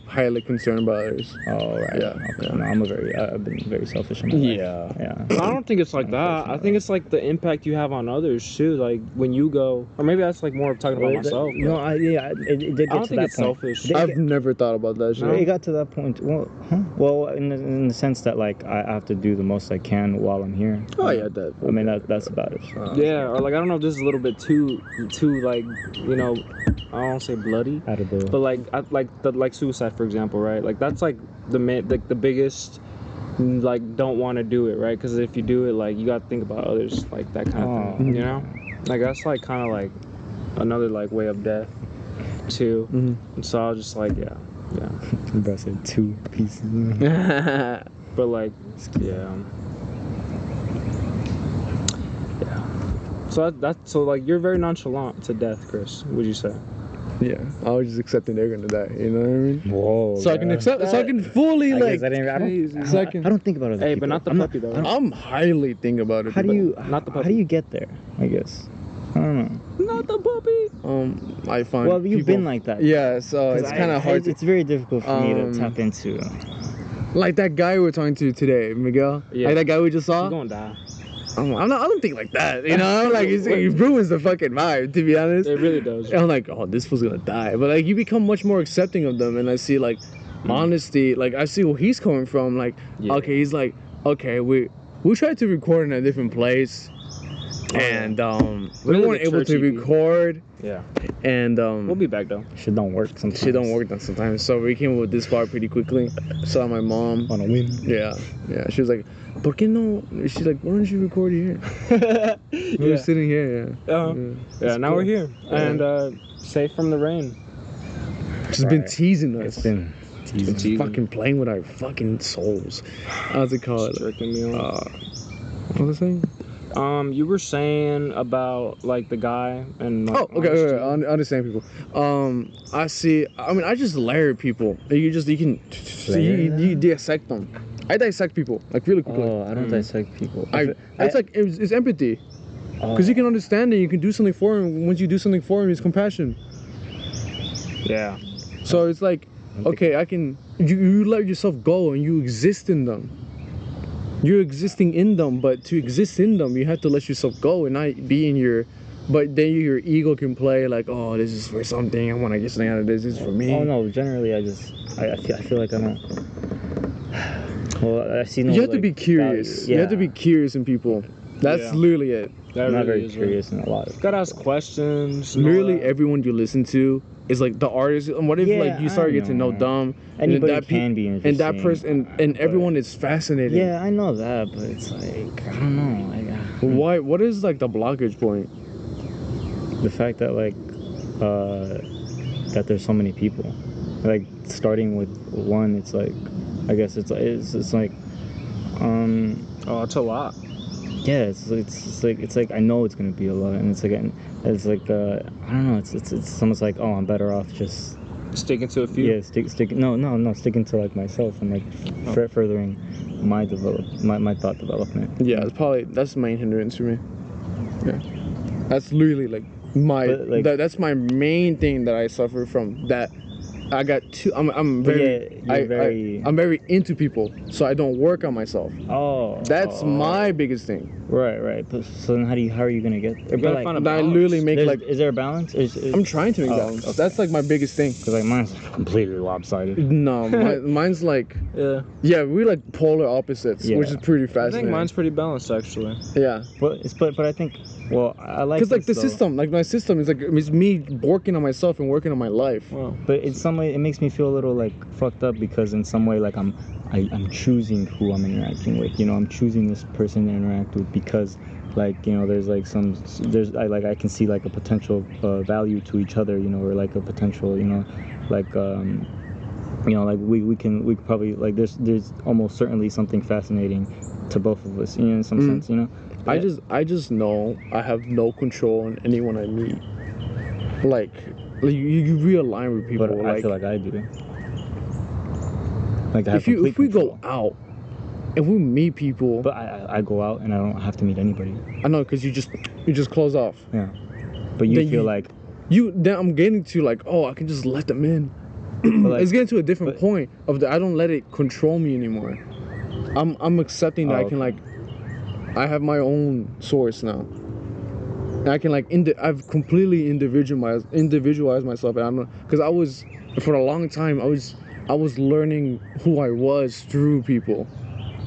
highly concerned about others. Oh, right. Yeah, Okay. yeah. No, I've been very selfish in my life. Yeah. I don't think it's like that. I think it's like the impact you have on others too. Like when you go, or maybe that's like more of talking about myself. No, it did get I don't to think that it's point. selfish. I've never thought about that shit. It got to that point. Well, in the sense that like I have to do the most I can while I'm here. Oh yeah, that. I mean that's about it. Yeah, or like I don't know if this is a little bit too like, you know, I don't say bloody, Out of the but like suicide, for example, right? Like that's like the biggest, like, don't want to do it, right? Because if you do it, like, you got to think about others, like that kind of thing, you know? Like that's like kind of like another like way of death too. And so I was just like, yeah. Bro said 2 pieces. But like, yeah. So that's so like you're very nonchalant to death, Chris. Would you say? Yeah, I was just accepting they're gonna die. You know what I mean? Whoa. So I can accept. So I can fully I like. guess So I can. I don't think about other Hey, people. but not the I'm puppy though. I'm highly thinking about it. How do but, you? Not the How puppy. do you get there? I guess. I don't know. Not the puppy. I find. Well, you've people- been like that. Yeah, so 'Cause it's kind of hard. It's very difficult for me to tap into. Like that guy we were talking to today, Miguel. Yeah. Like that guy we just saw. You're gonna die. I don't think like that. You know, like it ruins the fucking vibe. To be honest. It really does. And I'm like, oh, this fool's gonna die. But like, you become much more accepting of them, and I see like honesty. Like I see where he's coming from. Like, Yeah. okay, he's like, okay, we tried to record in a different place, and we Really weren't the able to churchy people. record, Yeah. and We'll be back though. Shit don't work sometimes. shit don't work then sometimes. So we came up with this part pretty quickly. Saw my mom. On a whim. Yeah. She was like, ¿por qué no? She's like, why don't you record here? We were sitting here. Yeah. Yeah. Now we're here and safe from the rain. She's been Right. teasing us. It's been teasing. Fucking playing with our fucking souls. How's it called? Jerking me off. What was I saying? You were saying about like the guy and. Like, Oh, okay. honesty. I understand people. I see. I mean, I just layer people. You can you dissect them. I dissect people like really quickly. Oh, I don't dissect people. It's empathy. Because you can understand it, you can do something for him. Once you do something for him, it's compassion. Yeah. So it's like, okay, I can. You let yourself go and you exist in them. You're existing in them, but to exist in them, you have to let yourself go and not be in your. But then your ego can play like, oh, this is for something. I want to get something out of this. This is for me. Oh no, generally I feel like I don't. Well, I see no. You have to like, be curious. value. You have to be curious in people. That's Yeah. literally it. That I'm not really very is curious in a lot of. Gotta ask questions. and all Literally that. everyone you listen to is like the artist. And what if Yeah, like you start I getting to know know. them? Anybody and can be and that interesting, person and but- everyone is fascinating. Yeah, I know that, but it's like I don't know. Why? What is like the blockage point? The fact that like that there's so many people, like starting with one, it's like I guess it's like Oh, it's a lot. yeah, it's like I know it's gonna be a lot, and it's like I don't know, it's almost like, oh, I'm better off just Sticking to a few. yeah sticking to like myself and like furthering my thought development. Yeah, that's the main hindrance for me. Yeah, that's literally like my But, like- that's my main thing that I suffer from. That I got two. I'm But very. yeah, you're very- I'm very into people, so I don't work on myself. Oh, That's my biggest thing. right. But so then how are you gonna get? You gotta find a I balance. literally make like. Is there a balance? I'm trying to make Oh, balance. okay. That's like my biggest thing. Because like mine's completely lopsided. No, mine's like. Yeah. Yeah, we're like polar opposites, Yeah. which is pretty I fascinating. think mine's pretty balanced actually. Yeah. But I think I like Because like the this, though. system, like my system is like it's me working on myself and working on my life. Wow. But in some way, it makes me feel a little like fucked up because in some way, like I'm choosing who I'm interacting with. You know, I'm choosing this person to interact with because, like, you know, there's I can see like a potential value to each other. You know, or like a potential, you know, like you know, like we could probably like there's almost certainly something fascinating to both of us. You know, in some sense, you know. I just know I have no control on anyone I meet. Like you realign with people. But like, I feel like I do. Like I have if we control. go out and we meet people, But I go out and I don't have to meet anybody. I know because you just close off. Yeah. But you Then feel you- like Then I'm getting to like, oh, I can just let them in. like, It's getting to a different but- point of I don't let it control me anymore. I'm accepting that I can okay. like I have my own source now. And I can like I've completely individualized myself, and I'm because I was for a long time I was learning who I was through people,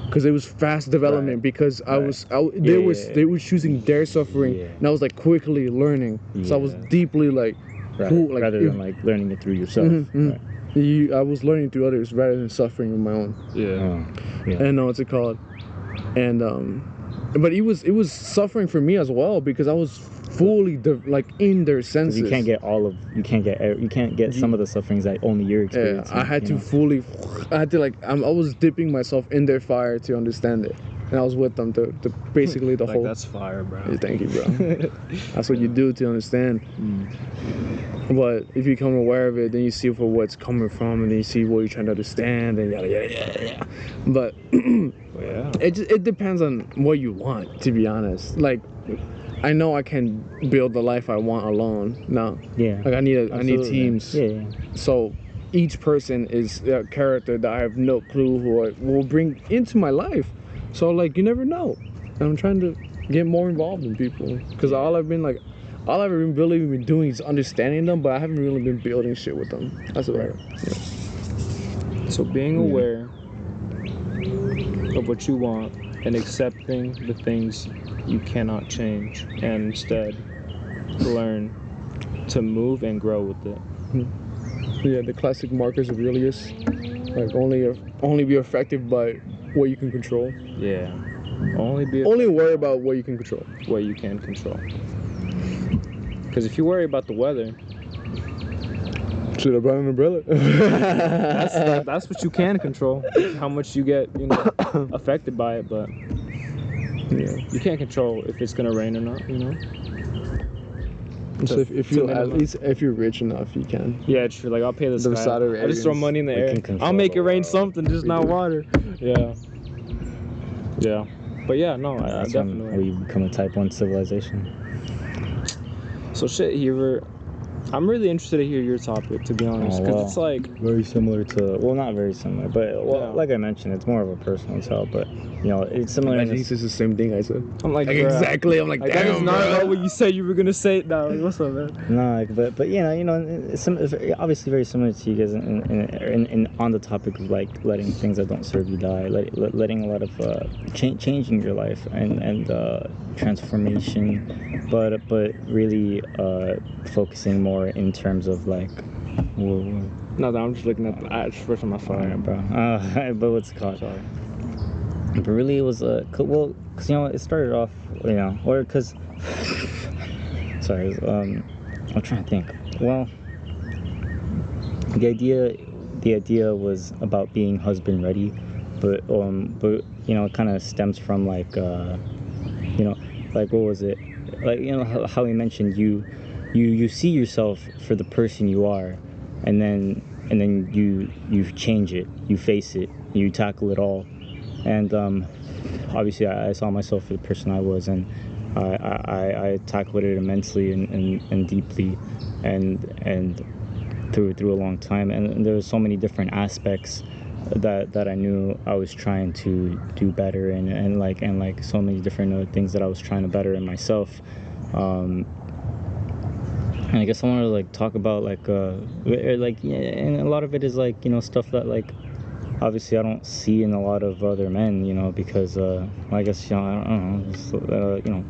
because it was fast development. Right. Because Right. they were choosing their suffering, Yeah. and I was like quickly learning. So I was Yeah. deeply like, who, like rather if- than like learning it through yourself. Mhm, Right. I was learning through others rather than suffering on my own. Yeah. Oh, yeah. And what's it called? And but it was suffering for me as well, because I was fully like in their senses. Because you can't get some of the sufferings that only you're Yeah, experiencing. I had to I was dipping myself in their fire to understand it, and I was with them to basically the Like whole. that's fire, bro. Yeah, thank you, bro. That's what you do to understand. But if you become aware of it, then you see for what's coming from, and then you see what you're trying to understand, and yada yada yada yada. But Yeah. it depends on what you want, to be honest. Like, I know I can build the life I want alone. No, Yeah. like I need Absolutely. teams. Yeah. So each person is a character that I have no clue who I will bring into my life. So like you never know. And I'm trying to get more involved in people, because all I've really been doing is understanding them, but I haven't really been building shit with them. That's about it. Yeah. So being aware of what you want and accepting the things you cannot change, and instead learn to move and grow with it. Yeah, the classic markers of Aurelius, like only be affected by what you can control. Yeah. Only Worry about what you can control. what you can control. Because if you worry about the weather, Should I buy an umbrella? that's what you can control. How much you get, affected by it, but Yeah. you can't control if it's gonna rain or not. So if you're rich enough, you can. Yeah, true. Like I'll pay the The sky. Saudi I just throw Arabians, money in the we air. can control I'll make it the rain world. something, just not water. Yeah. Yeah. But yeah, no, I That's when definitely. we become a type 1 civilization. So shit, Heber, I'm really interested to hear your topic, to be honest, because it's like, very similar to, well, not very similar, but Yeah. like I mentioned, it's more of a personal tell, but it's similar. I in think this- it's the same thing I said. I'm like, Like, bruh, exactly. I'm like, Like that is damn, not bro. what you said you were gonna say. Now, like, what's up, man? No, like, but it's obviously very similar to you guys in on the topic of like letting things that don't serve you die, letting a lot of changing your life and transformation, but really focusing more in terms of like, whoa. No, I'm just looking at. I just first on my phone. Alright, bro. But what's it called? Sorry. But really, it was because it started off, or because sorry, I'm trying to think. Well, the idea was about being husband ready, but it kind of stems from like like what was it, like how he mentioned you see yourself for the person you are, and then you change it, you face it, you tackle it all. And obviously I saw myself for the person I was, and I tackled it immensely and deeply, and through a long time, and there were so many different aspects that I knew I was trying to do better in, and like so many different things that I was trying to better in myself. And I guess I wanted to like talk about like and a lot of it is like, you know, stuff that like obviously I don't see in a lot of other men, you know, because I guess, you know, I don't know, just, you know,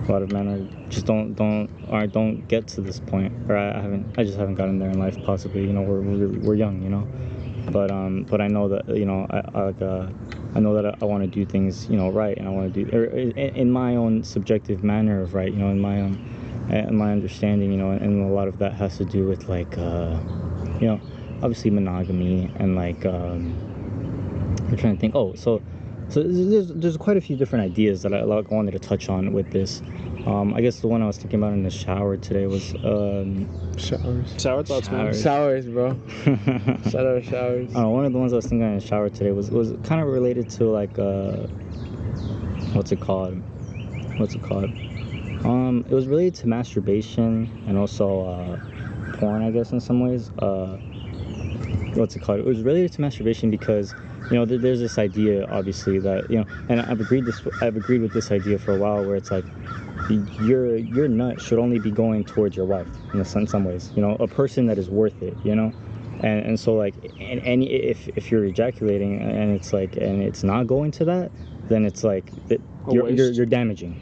a lot of men are just don't get to this point, or I just haven't gotten there in life, possibly, you know. We're young, you know, but I know that, you know, I know that I want to do things, you know, right, and I want to do, or in my own subjective manner of right, you know, in my understanding, you know, and a lot of that has to do with like you know, obviously monogamy, and like I'm trying to think. So there's quite a few different ideas that I wanted to touch on with this. I guess the one I was thinking about in the shower today was Showers. Shower thoughts, man. Showers, bro. Shout out showers. One of the ones I was thinking in the shower today was kind of related to like what's it called? It was related to masturbation and also porn, I guess, in some ways. It was related to masturbation because, you know, there's this idea, obviously, that, you know, and I've agreed with this idea for a while, where it's like your nut should only be going towards your wife in some ways, you know, a person that is worth it, you know. And so like, and if you're ejaculating and it's like, and it's not going to that, then it's like you're damaging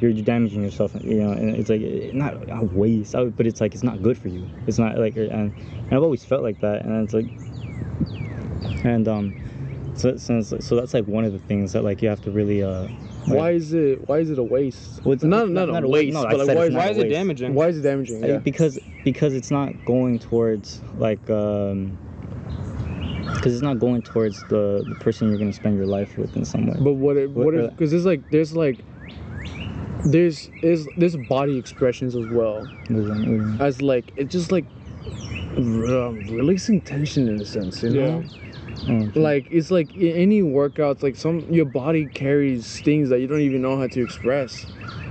yourself, you know. And it's like, not a waste, but it's like, it's not good for you. It's not like, and I've always felt like that, and it's like, and so that's like one of the things that like you have to really why is it a waste? Well, it's not a waste, no, but like, why is it damaging? Why is it damaging? Yeah. Because it's not going towards like because it's not going towards the person you're going to spend your life with in some way. But because there's body expressions as well, as like, it's just like releasing tension in a sense, you know. Like, it's like any workouts, like your body carries things that you don't even know how to express,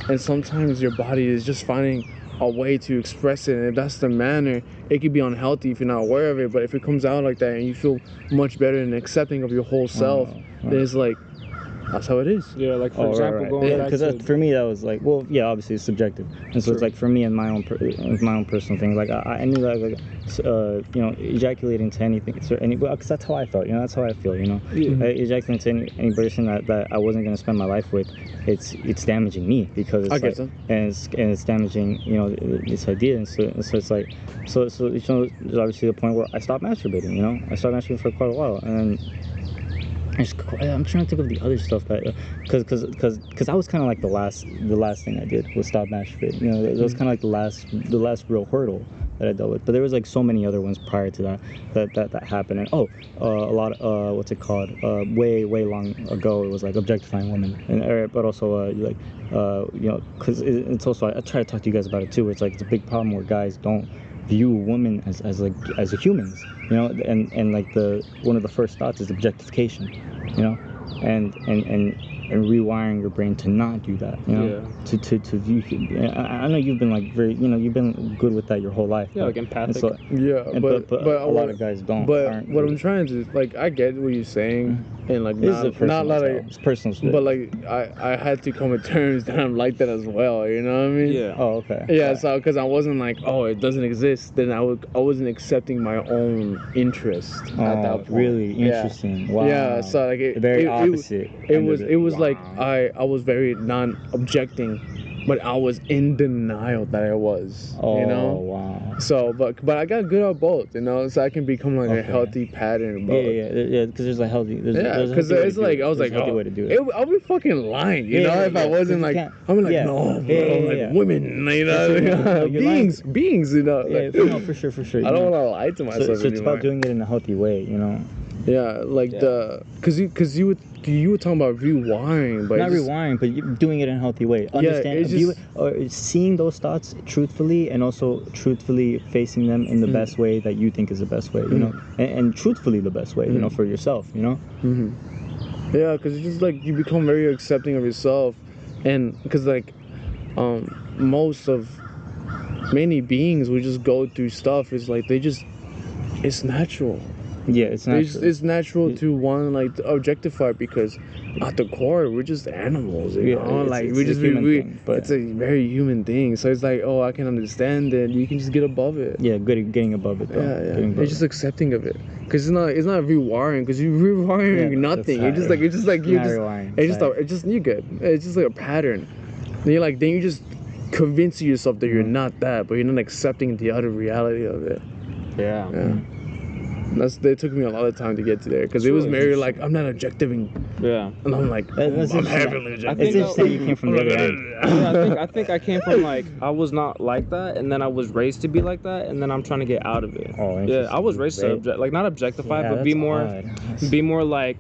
and sometimes your body is just finding a way to express it, and if that's the manner, it could be unhealthy if you're not aware of it. But if it comes out like that and you feel much better and accepting of your whole self, then it's like, that's how it is. Yeah, like for example, going back because for me that was like, well, yeah, obviously it's subjective, and so it's like, for me and my own personal thing, like I knew that, like, you know, ejaculating to anything, because that's how I felt, you know, that's how I feel, you know. Ejaculating to any person that I wasn't going to spend my life with, it's damaging me, because it's like, and it's damaging, you know, this idea, and so it's like, so you know, there's obviously the point where I stopped masturbating, you know. I stopped masturbating for quite a while, and then I'm trying to think of the other stuff that, because that was kind of like the last thing I did was stop masturbating. You know, that was kind of like the last real hurdle that I dealt with. But there was like so many other ones prior to that happened. And a lot of what's it called? Way long ago, it was like objectifying women, and but also like you know, because it's also, I try to talk to you guys about it too. Where it's like, it's a big problem where guys don't view women as humans, you know, and like one of the first thoughts is objectification, you know, and rewiring your brain to not do that, you know, to view. I know you've been like very, you know, you've been good with that your whole life. Yeah, like empathic. So, but a lot of guys don't. But what I'm trying to, like, I get what you're saying, and like, not like it's personal shit. but like I had to come to terms that I'm like that as well, you know what I mean? Yeah. Oh, okay. Yeah, so because I wasn't like, oh, it doesn't exist, then I wasn't accepting my own interest at that point. Really interesting. Wow. Yeah, so like very opposite. It was like I was very non-objecting, but I was in denial that I was. Oh, you know? Wow. So, but I got good at both, you know, so I can become like a healthy pattern of both. Yeah, because there's a healthy. Because it's like, I was like, oh, way to do it. I'll be fucking lying, you know, if I wasn't like, I'm like, no, bro, like women, you know, beings, you know. Like, no, for sure. I don't want to lie to myself. So it's about doing it in a healthy way, you know. Yeah, like because you were talking about rewiring, but not rewiring, but you're doing it in a healthy way. Seeing those thoughts truthfully, and also truthfully facing them in the best way that you think is the best way, you know, and truthfully the best way, you know, for yourself, you know. Yeah, because it's just like you become very accepting of yourself, and because like many beings will just go through stuff. It's like they just it's natural. Yeah, it's natural. It's natural to want like to objectify because at the core we're just animals, you know. Like it's we a just human we thing, but it's a very human thing. So it's like, oh, I can understand it. You can just get above it. yeah, good getting above it though. Yeah. Getting above It's just it. accepting of it, because it's not rewiring, because you're rewiring Yeah, nothing. that's It's just like you not just rewiring, it's just you're good. It's just like a pattern. Then you just convince yourself that you're not that, but you're not accepting the other reality of it. Yeah. Yeah. It took me a lot of time to get to there, because it was very like, I'm not objectiving, Yeah. and I'm like, That's I'm interesting. heavily I objective. think It's interesting you came from the other end. Yeah, I think I came from like I was not like that, and then I was raised to be like that, and then I'm trying to get out of it. Oh, Yeah, I was raised to interesting. not objectify, Yeah, but be that's more, odd. be more like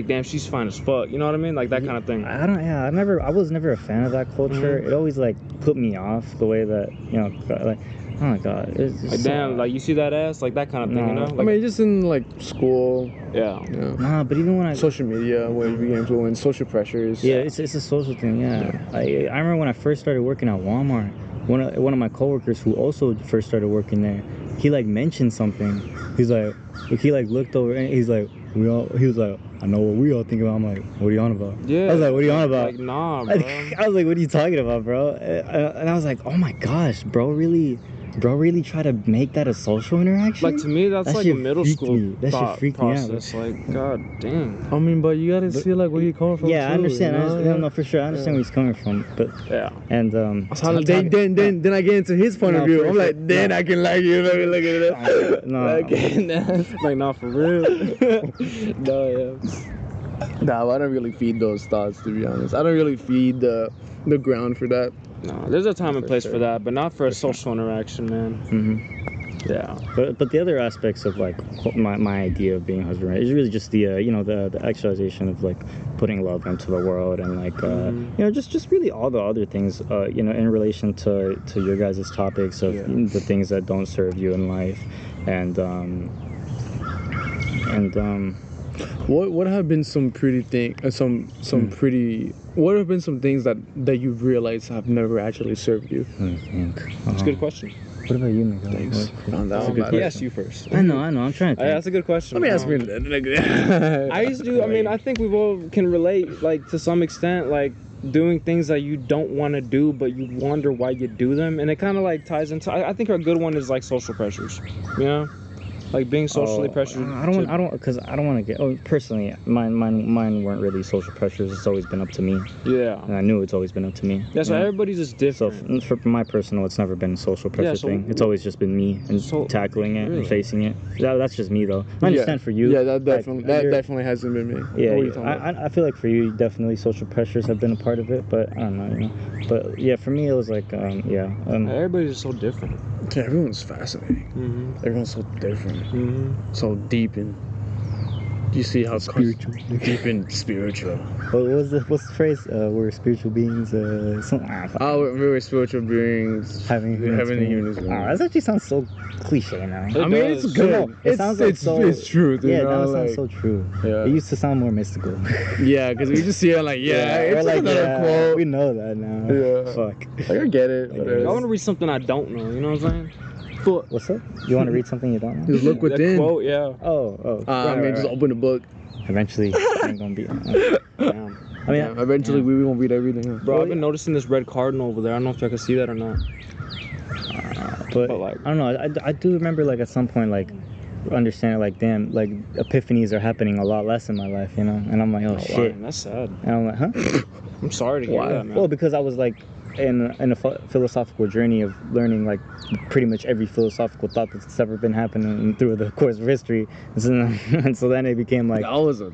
damn, she's fine as fuck. You know what I mean? Like that kind of thing. I was never a fan of that culture. Mhm. It always like put me off the way that, you know, like, oh my god, it's just Like damn, like you see that ass, like that kind of thing. You know? No. Like, I mean, just in like school, yeah. you know, nah, but even when I social media, where you get influenced, social pressures. yeah, it's a social thing. Yeah, I remember when I first started working at Walmart. One of my coworkers who also first started working there, he like mentioned something. He like looked over and he was like, I know what we all think about. I'm like, what are you on about? Yeah. I was like, what are you on about? Like nah, bro. I was like, what are you talking about, bro? And I was like, oh my gosh, bro really try to make that a social interaction? Like to me, that's That like a shit middle freaked school me. That shit thought freaked me out, process. Like god damn. I mean, but you gotta see like where you're coming from. Yeah, too, I understand. You know? No, for sure. I understand where he's coming from. But Yeah. and So then I get into his point of No, view. for I'm sure. like, then I can like you. Look at it. no, Like nah, for real. No, yeah. Nah, I don't really feed those thoughts, to be honest. I don't really feed the ground for that. No, there's a time and place sure. for that, but not for a social interaction, man. hmm Yeah. But the other aspects of like my idea of being a husband, right, is really just the you know, the actualization of like putting love into the world, and like you know, just really all the other things you know, in relation to your guys' topics of the things that don't serve you in life, and What have been some pretty what have been some things that you've realized have never actually served you? That's a good question. What about you, Miguel? Thanks. He asked you first. I know. I'm trying to think. That's a good question. Let me ask me. I used to. I mean, I think we all can relate, like to some extent, like doing things that you don't want to do, but you wonder why you do them, and it kind of like ties into. I think a good one is like social pressures. You know. Like being socially pressured. I don't want to get. Oh, personally, mine weren't really social pressures. It's always been up to me, Yeah. and I knew it's always been up to me. Yeah. So everybody's just So different. for my personal, it's never been a social pressure so- thing. It's always just been me and tackling it and facing it. That's just me though. I understand for you. Yeah, that like, definitely hasn't been me. Yeah, What are you talking about? I feel like for you, definitely social pressures have been a part of it, but I don't know, you know. But yeah, for me, it was like, Everybody's just so different. Yeah, everyone's fascinating. Mm-hmm. Everyone's so different, Mm-hmm. so deep in. You see how spiritual, deep and spiritual. what's the phrase? We're spiritual beings. We're spiritual beings Having the human experience. that actually sounds so cliche now. I mean, it's good. It sounds like it's true. Yeah, you now know, it sounds like, so true. Yeah. It used to sound more mystical. Yeah, because we just see it like, it's we're like another quote. we know that now. Yeah. Fuck. Like, I get it. I want to read something I don't know. You know what I'm saying? What's up? You want to read something you don't know? Just look within. That quote, yeah. Oh. Just open the book. Eventually, ain't gonna be. Damn. I mean, Eventually, we won't read everything. Bro, I've been noticing this red cardinal over there. I don't know if y'all can see that or not. but like- I don't know. I do remember like at some point like understanding like damn like epiphanies are happening a lot less in my life, you know. And I'm like, oh shit. Wow, that's sad. And I'm like, huh? I'm sorry to hear that, man. Well, because I was like in a philosophical journey of learning like pretty much every philosophical thought that's ever been happening through the course of history, and so then it became like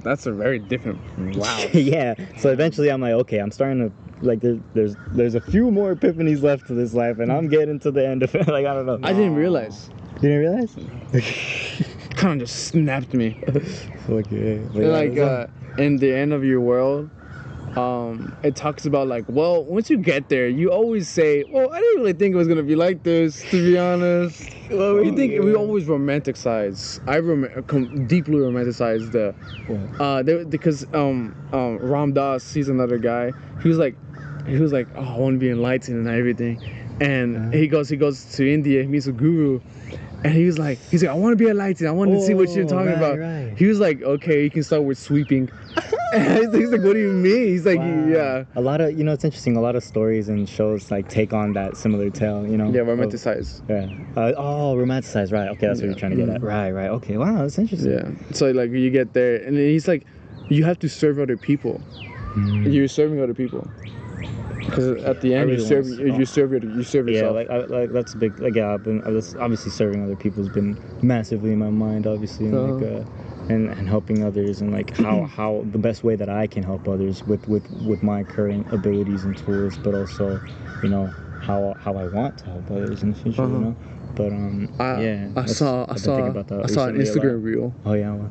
That's a very different. Wow. yeah. So eventually I'm like, okay, I'm starting to like there's a few more epiphanies left to this life, and I'm getting to the end of it. Like I don't know. I didn't realize. You didn't realize? Kind of just snapped me. Fuck yeah. Like in the end of your world, it talks about like, well, once you get there, you always say, well, I didn't really think it was gonna be like this, to be honest. Well, you think we always romanticize. I deeply romanticize because Ram Dass, he's another guy. He was like, oh, I want to be enlightened and everything, and he goes to India, he meets a guru. And he's like, I want to be enlightened. I want to see what you're talking about. Right. He was like, okay, you can start with sweeping. And he's like, what do you mean? He's like, yeah. A lot of, it's interesting. A lot of stories and shows like take on that similar tale, Yeah, romanticize. Romanticize, right? Okay, that's what you're trying to get at. Right. Okay, wow, that's interesting. Yeah. So like you get there, and then he's like, you have to serve other people. You're serving other people. Because at the end, you serve yourself. Yeah, like that's big. Like, yeah, obviously serving other people has been massively in my mind, obviously, and helping others, and like how the best way that I can help others with my current abilities and tools, but also, how I want to help others in the future, But I saw an Instagram reel. Oh yeah. Well.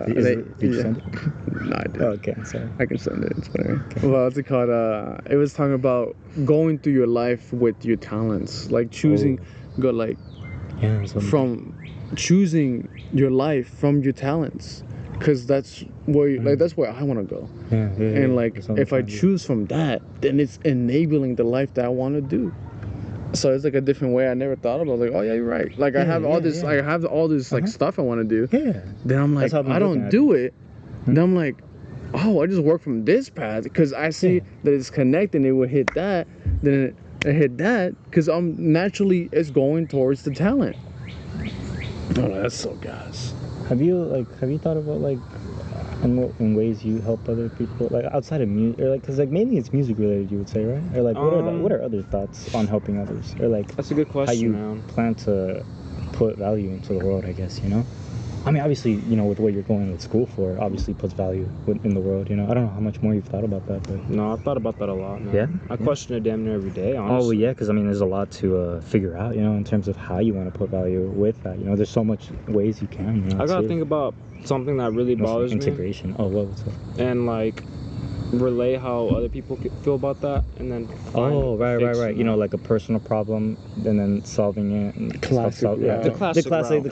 Did you send it? No, I didn't. Oh, okay, sorry. I can send it. It's whatever. Well, what's it called? It was talking about going through your life with your talents, like choosing, from choosing your life from your talents, because that's where that's where I want to go. And like if I choose from that, then it's enabling the life that I want to do. So it's like a different way I never thought about. Like, oh yeah, you're right. Like I have all this, I have all this like stuff I want to do. Yeah. Then I'm like, I don't do it. Then I'm like, oh, I just work from this path because I see that it's connected. It would hit that, then it hit that, because I'm naturally it's going towards the talent. Oh, that's so gas. Have you thought about like in ways you help other people, like outside of music, or like, because like mainly it's music related, you would say, right? Or like what are other thoughts on helping others, or like that's a good question. How you plan to put value into the world, I guess, I mean, obviously, with what you're going to school for, obviously puts value in the world, I don't know how much more you've thought about that, but... No, I've thought about that a lot, man. Yeah? I question it damn near every day, honestly. Oh, well, yeah, because, I mean, there's a lot to figure out, in terms of how you want to put value with that, there's so much ways you can, I gotta think about something that really bothers me. Integration. Oh, what's up? And, like, relay how other people feel about that, and then right. Like a personal problem, and then solving it. And the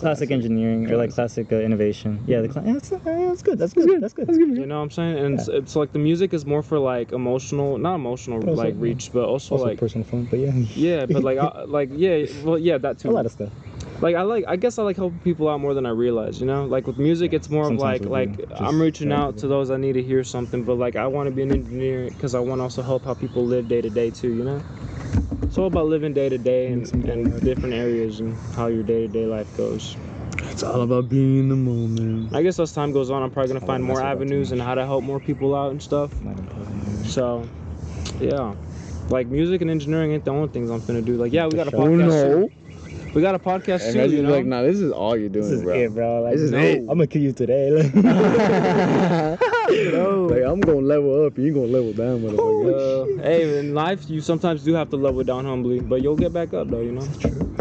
classic engineering, or like classic innovation. Yeah, that's good. That's good. You know what I'm saying? And it's like the music is more for like not emotional like reach, but also like personal fun. But yeah. Yeah, but that too. A lot of stuff. Like I guess I like helping people out more than I realize, Like with music, it's more sometimes of like I'm reaching out to those I need to hear something, but like I want to be an engineer because I want to also help how people live day to day too, It's all about living day to day and different areas and how your day to day life goes. It's all about being in the moment. I guess as time goes on, I'm probably gonna find more avenues and how to help more people out and stuff. So, yeah, like music and engineering ain't the only things I'm finna do. Like, yeah, we got a podcast. We got a podcast too, Like, nah, this is all you're doing, bro. It, bro. Like, this is it. I'm gonna kill you today. Like, like, I'm gonna level up and you're gonna level down, motherfucker. Hey, in life, you sometimes do have to level down humbly, but you'll get back up, though, That's true.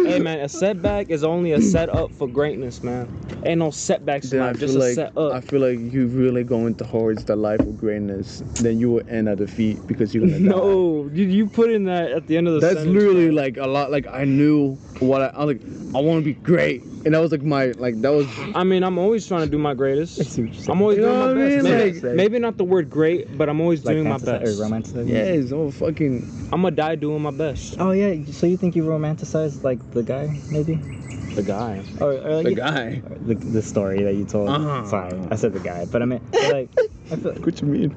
Hey, man, a setback is only a setup for greatness, man. Ain't no setbacks in life, just a setup. I feel like you really going towards the life of greatness, then you will end at defeat because you're gonna die. No, you put in that at the end of the sentence. That's literally like a lot. Like I knew what I was like. I want to be great, and that was like that was. I mean, I'm always trying to do my greatest. I'm always doing my best. Maybe not the word great, but I'm always doing my best. Yes, I'm gonna die doing my best. Oh yeah, so you think you romanticize like the guy, maybe? The guy. Or the guy. The story that you told. Sorry, I said the guy, but I mean, like, I feel. What you mean?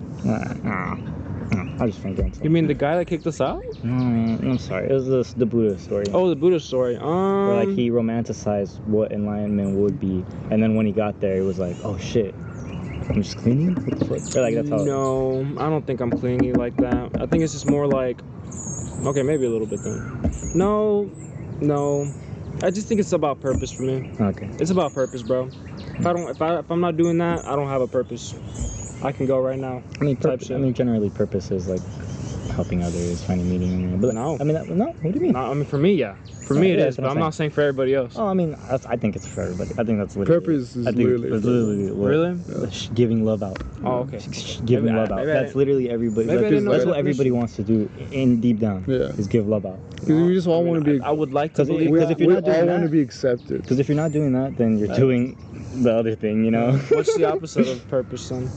I just think you mean the guy that kicked us out? No, man, I'm sorry. It was the Buddha story. Oh, the Buddha story. Where, like, he romanticized what enlightenment would be, and then when he got there, he was like, "Oh shit, I'm just clingy." What the fuck? Or, like, that's how. No, I don't think I'm clingy like that. I think it's just more like, okay, maybe a little bit then. No. I just think it's about purpose for me. Okay. It's about purpose, bro. If I'm not doing that, I don't have a purpose. I can go right now. I mean, generally, purpose is like helping others, finding meaning. But no. I mean, no. What do you mean? No, I mean, for me, yeah. For me, it is, but I'm not saying for everybody else. Oh, I mean, I think it's for everybody. I think that's literally purpose is literally really giving love out. Oh, okay. Giving love out. That's literally everybody. That's what everybody wants to do. In deep down, is give love out. Because we just all want to be. I would like to believe. Because if you're not doing that, want to be accepted. Because if you're not doing that, then you're doing the other thing. What's the opposite of purpose, then?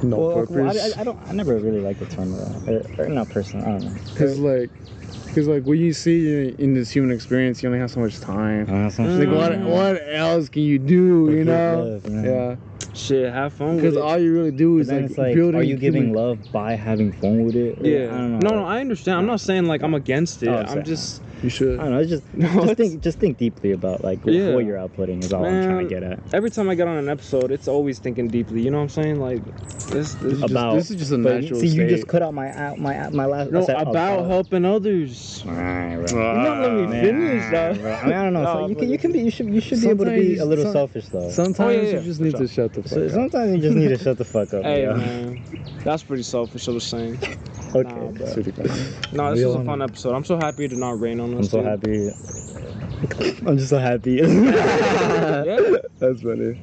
No Well, purpose. I never really liked the term or not personally. I don't know. Because like what you see in this human experience, you only have so much time. Like what else can you do? You know? Love, you know? Yeah. Shit, have fun with Because it. all you really do is But then like it's like, building. are you giving human- love by having fun with it? Or, Yeah. I don't know. No, I understand. I'm not saying like I'm against it. Oh, I'm sorry. just. You should. I don't know. It's just think deeply about like Yeah. what you're outputting is all I'm trying to get at. Every time I get on an episode, it's always thinking deeply. You know what I'm saying? Like this This is just a but natural see, state. you just cut out my last. no I said about helping others. Alright, bro. You're not letting me Man, finish, dog. bro. I mean, I don't know. No, So you should be able to be a little selfish though. Sometimes yeah, you just need to shut the fuck up. Sometimes you just need to shut the fuck up. Hey yo. man, that's pretty selfish. I was saying. Okay. Nah, bro. It's really funny. No, this We was a all fun episode. I'm so happy to not rain on us. I'm so dude. happy. I'm just so happy. Yeah, That's funny.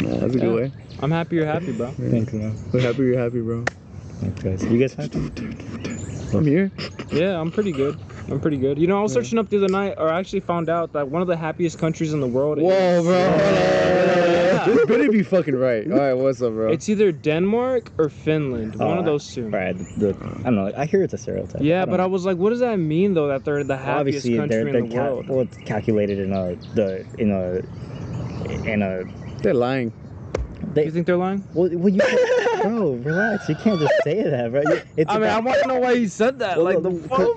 No, that's a good way. I'm happy you're happy, bro. Thanks, man. We're happy you're happy, bro. Thanks, guys. You guys happy? I'm here. Yeah, I'm pretty good. You know, I was searching up the other night, or I actually found out that one of the happiest countries in the world. Whoa, bro. Yeah. This better be fucking right. All right, what's up, bro? It's either Denmark or Finland. One of those two. Right. I don't know. I hear it's a stereotype. Yeah, don't but know. I was like, what does that mean though? That they're the happiest Obviously country in the world? well, it's calculated in a They're lying. You think they're lying? well you bro, relax. You can't just say that, bro. It's I want to know why you said that. well, like the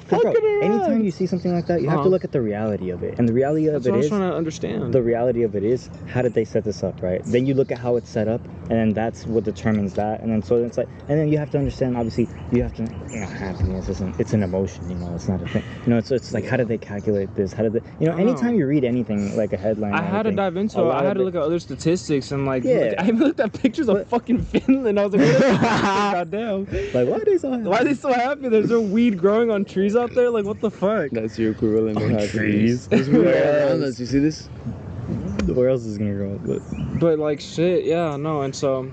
fucking anytime you see something like that, you have to look at the reality of it. And the reality That's of what I it was is trying to understand. the reality of it is, how did they set this up, right? Then you look at how it's set up, and then that's what determines that. And then so it's like, and then you have to understand. Obviously, you have to, happiness isn't. It's an emotion, It's not a thing. It's like, how did they calculate this? How did they? Anytime you read anything like a headline, I had to dive into it. I had to look at other statistics and like, Yeah. I even looked at pictures of fucking Finland. I was like, goddamn. Like, why are they so happy? Why are they so happy? There's no weed growing on trees out there. Like, what the fuck? That's your equivalent of happiness. trees. There's people around us. You see this? Where else is it gonna grow? But like, shit, yeah, no. And so,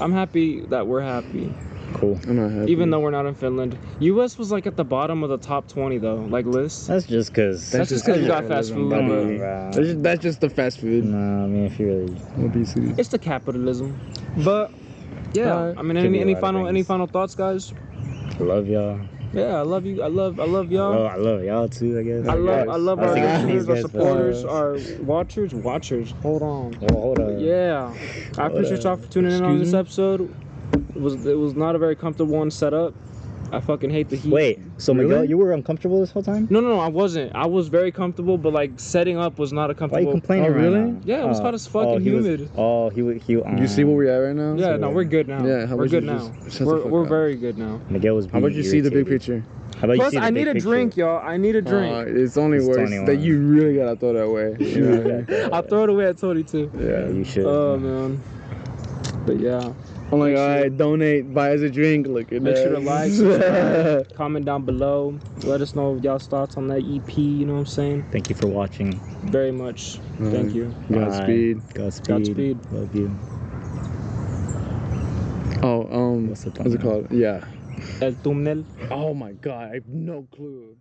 I'm happy that we're happy. Cool. I'm not happy. Even though we're not in Finland. US was like at the bottom of the top 20 though, like lists. That's just because. That's just 'cause you got fast food. Come but on, bro. That's just the fast food. No, I mean, if you really. Obesity. It's the capitalism. But yeah, Alright. I mean, Could be a any lot of final things. thoughts, guys? I love y'all. Yeah, I love you. I love y'all. Oh, I love y'all too, I guess. I love I was our thinking listeners, these our guys, supporters, but- our watchers. Hold on. Well, hold on. Yeah, I appreciate y'all for tuning in on this episode. It was not a very comfortable one set up. I fucking hate the heat. Wait, so Really? Miguel, you were uncomfortable this whole time? No, I wasn't. I was very comfortable, but like setting up was not a Why are you comfortable. complaining Oh, right really? now? Yeah, it was hot as fuck and he was- humid. You see where we're at right now? Yeah, no, we're good now. Yeah, how we're about good you now. just shut the fuck We're up? very good now. Miguel was How being about you see the big irritated. picture? How about you Plus, see the I big need a picture? drink, y'all. I need a drink. It's only It's worse 21. that you really gotta throw that away. You know what I mean? I'll throw it away at 22. Yeah, you should. Oh man. But yeah. I'm like, Make sure- alright, donate, buy us a drink. Look at Make that. sure to like, subscribe, comment down below. Let us know y'all's thoughts on that EP. You know what I'm saying? Thank you for watching. Very much. Thank you. Godspeed. Godspeed. Godspeed. Love you. Oh, What's the what's it thumbnail? called? Yeah. El Túnel. Oh my god, I have no clue.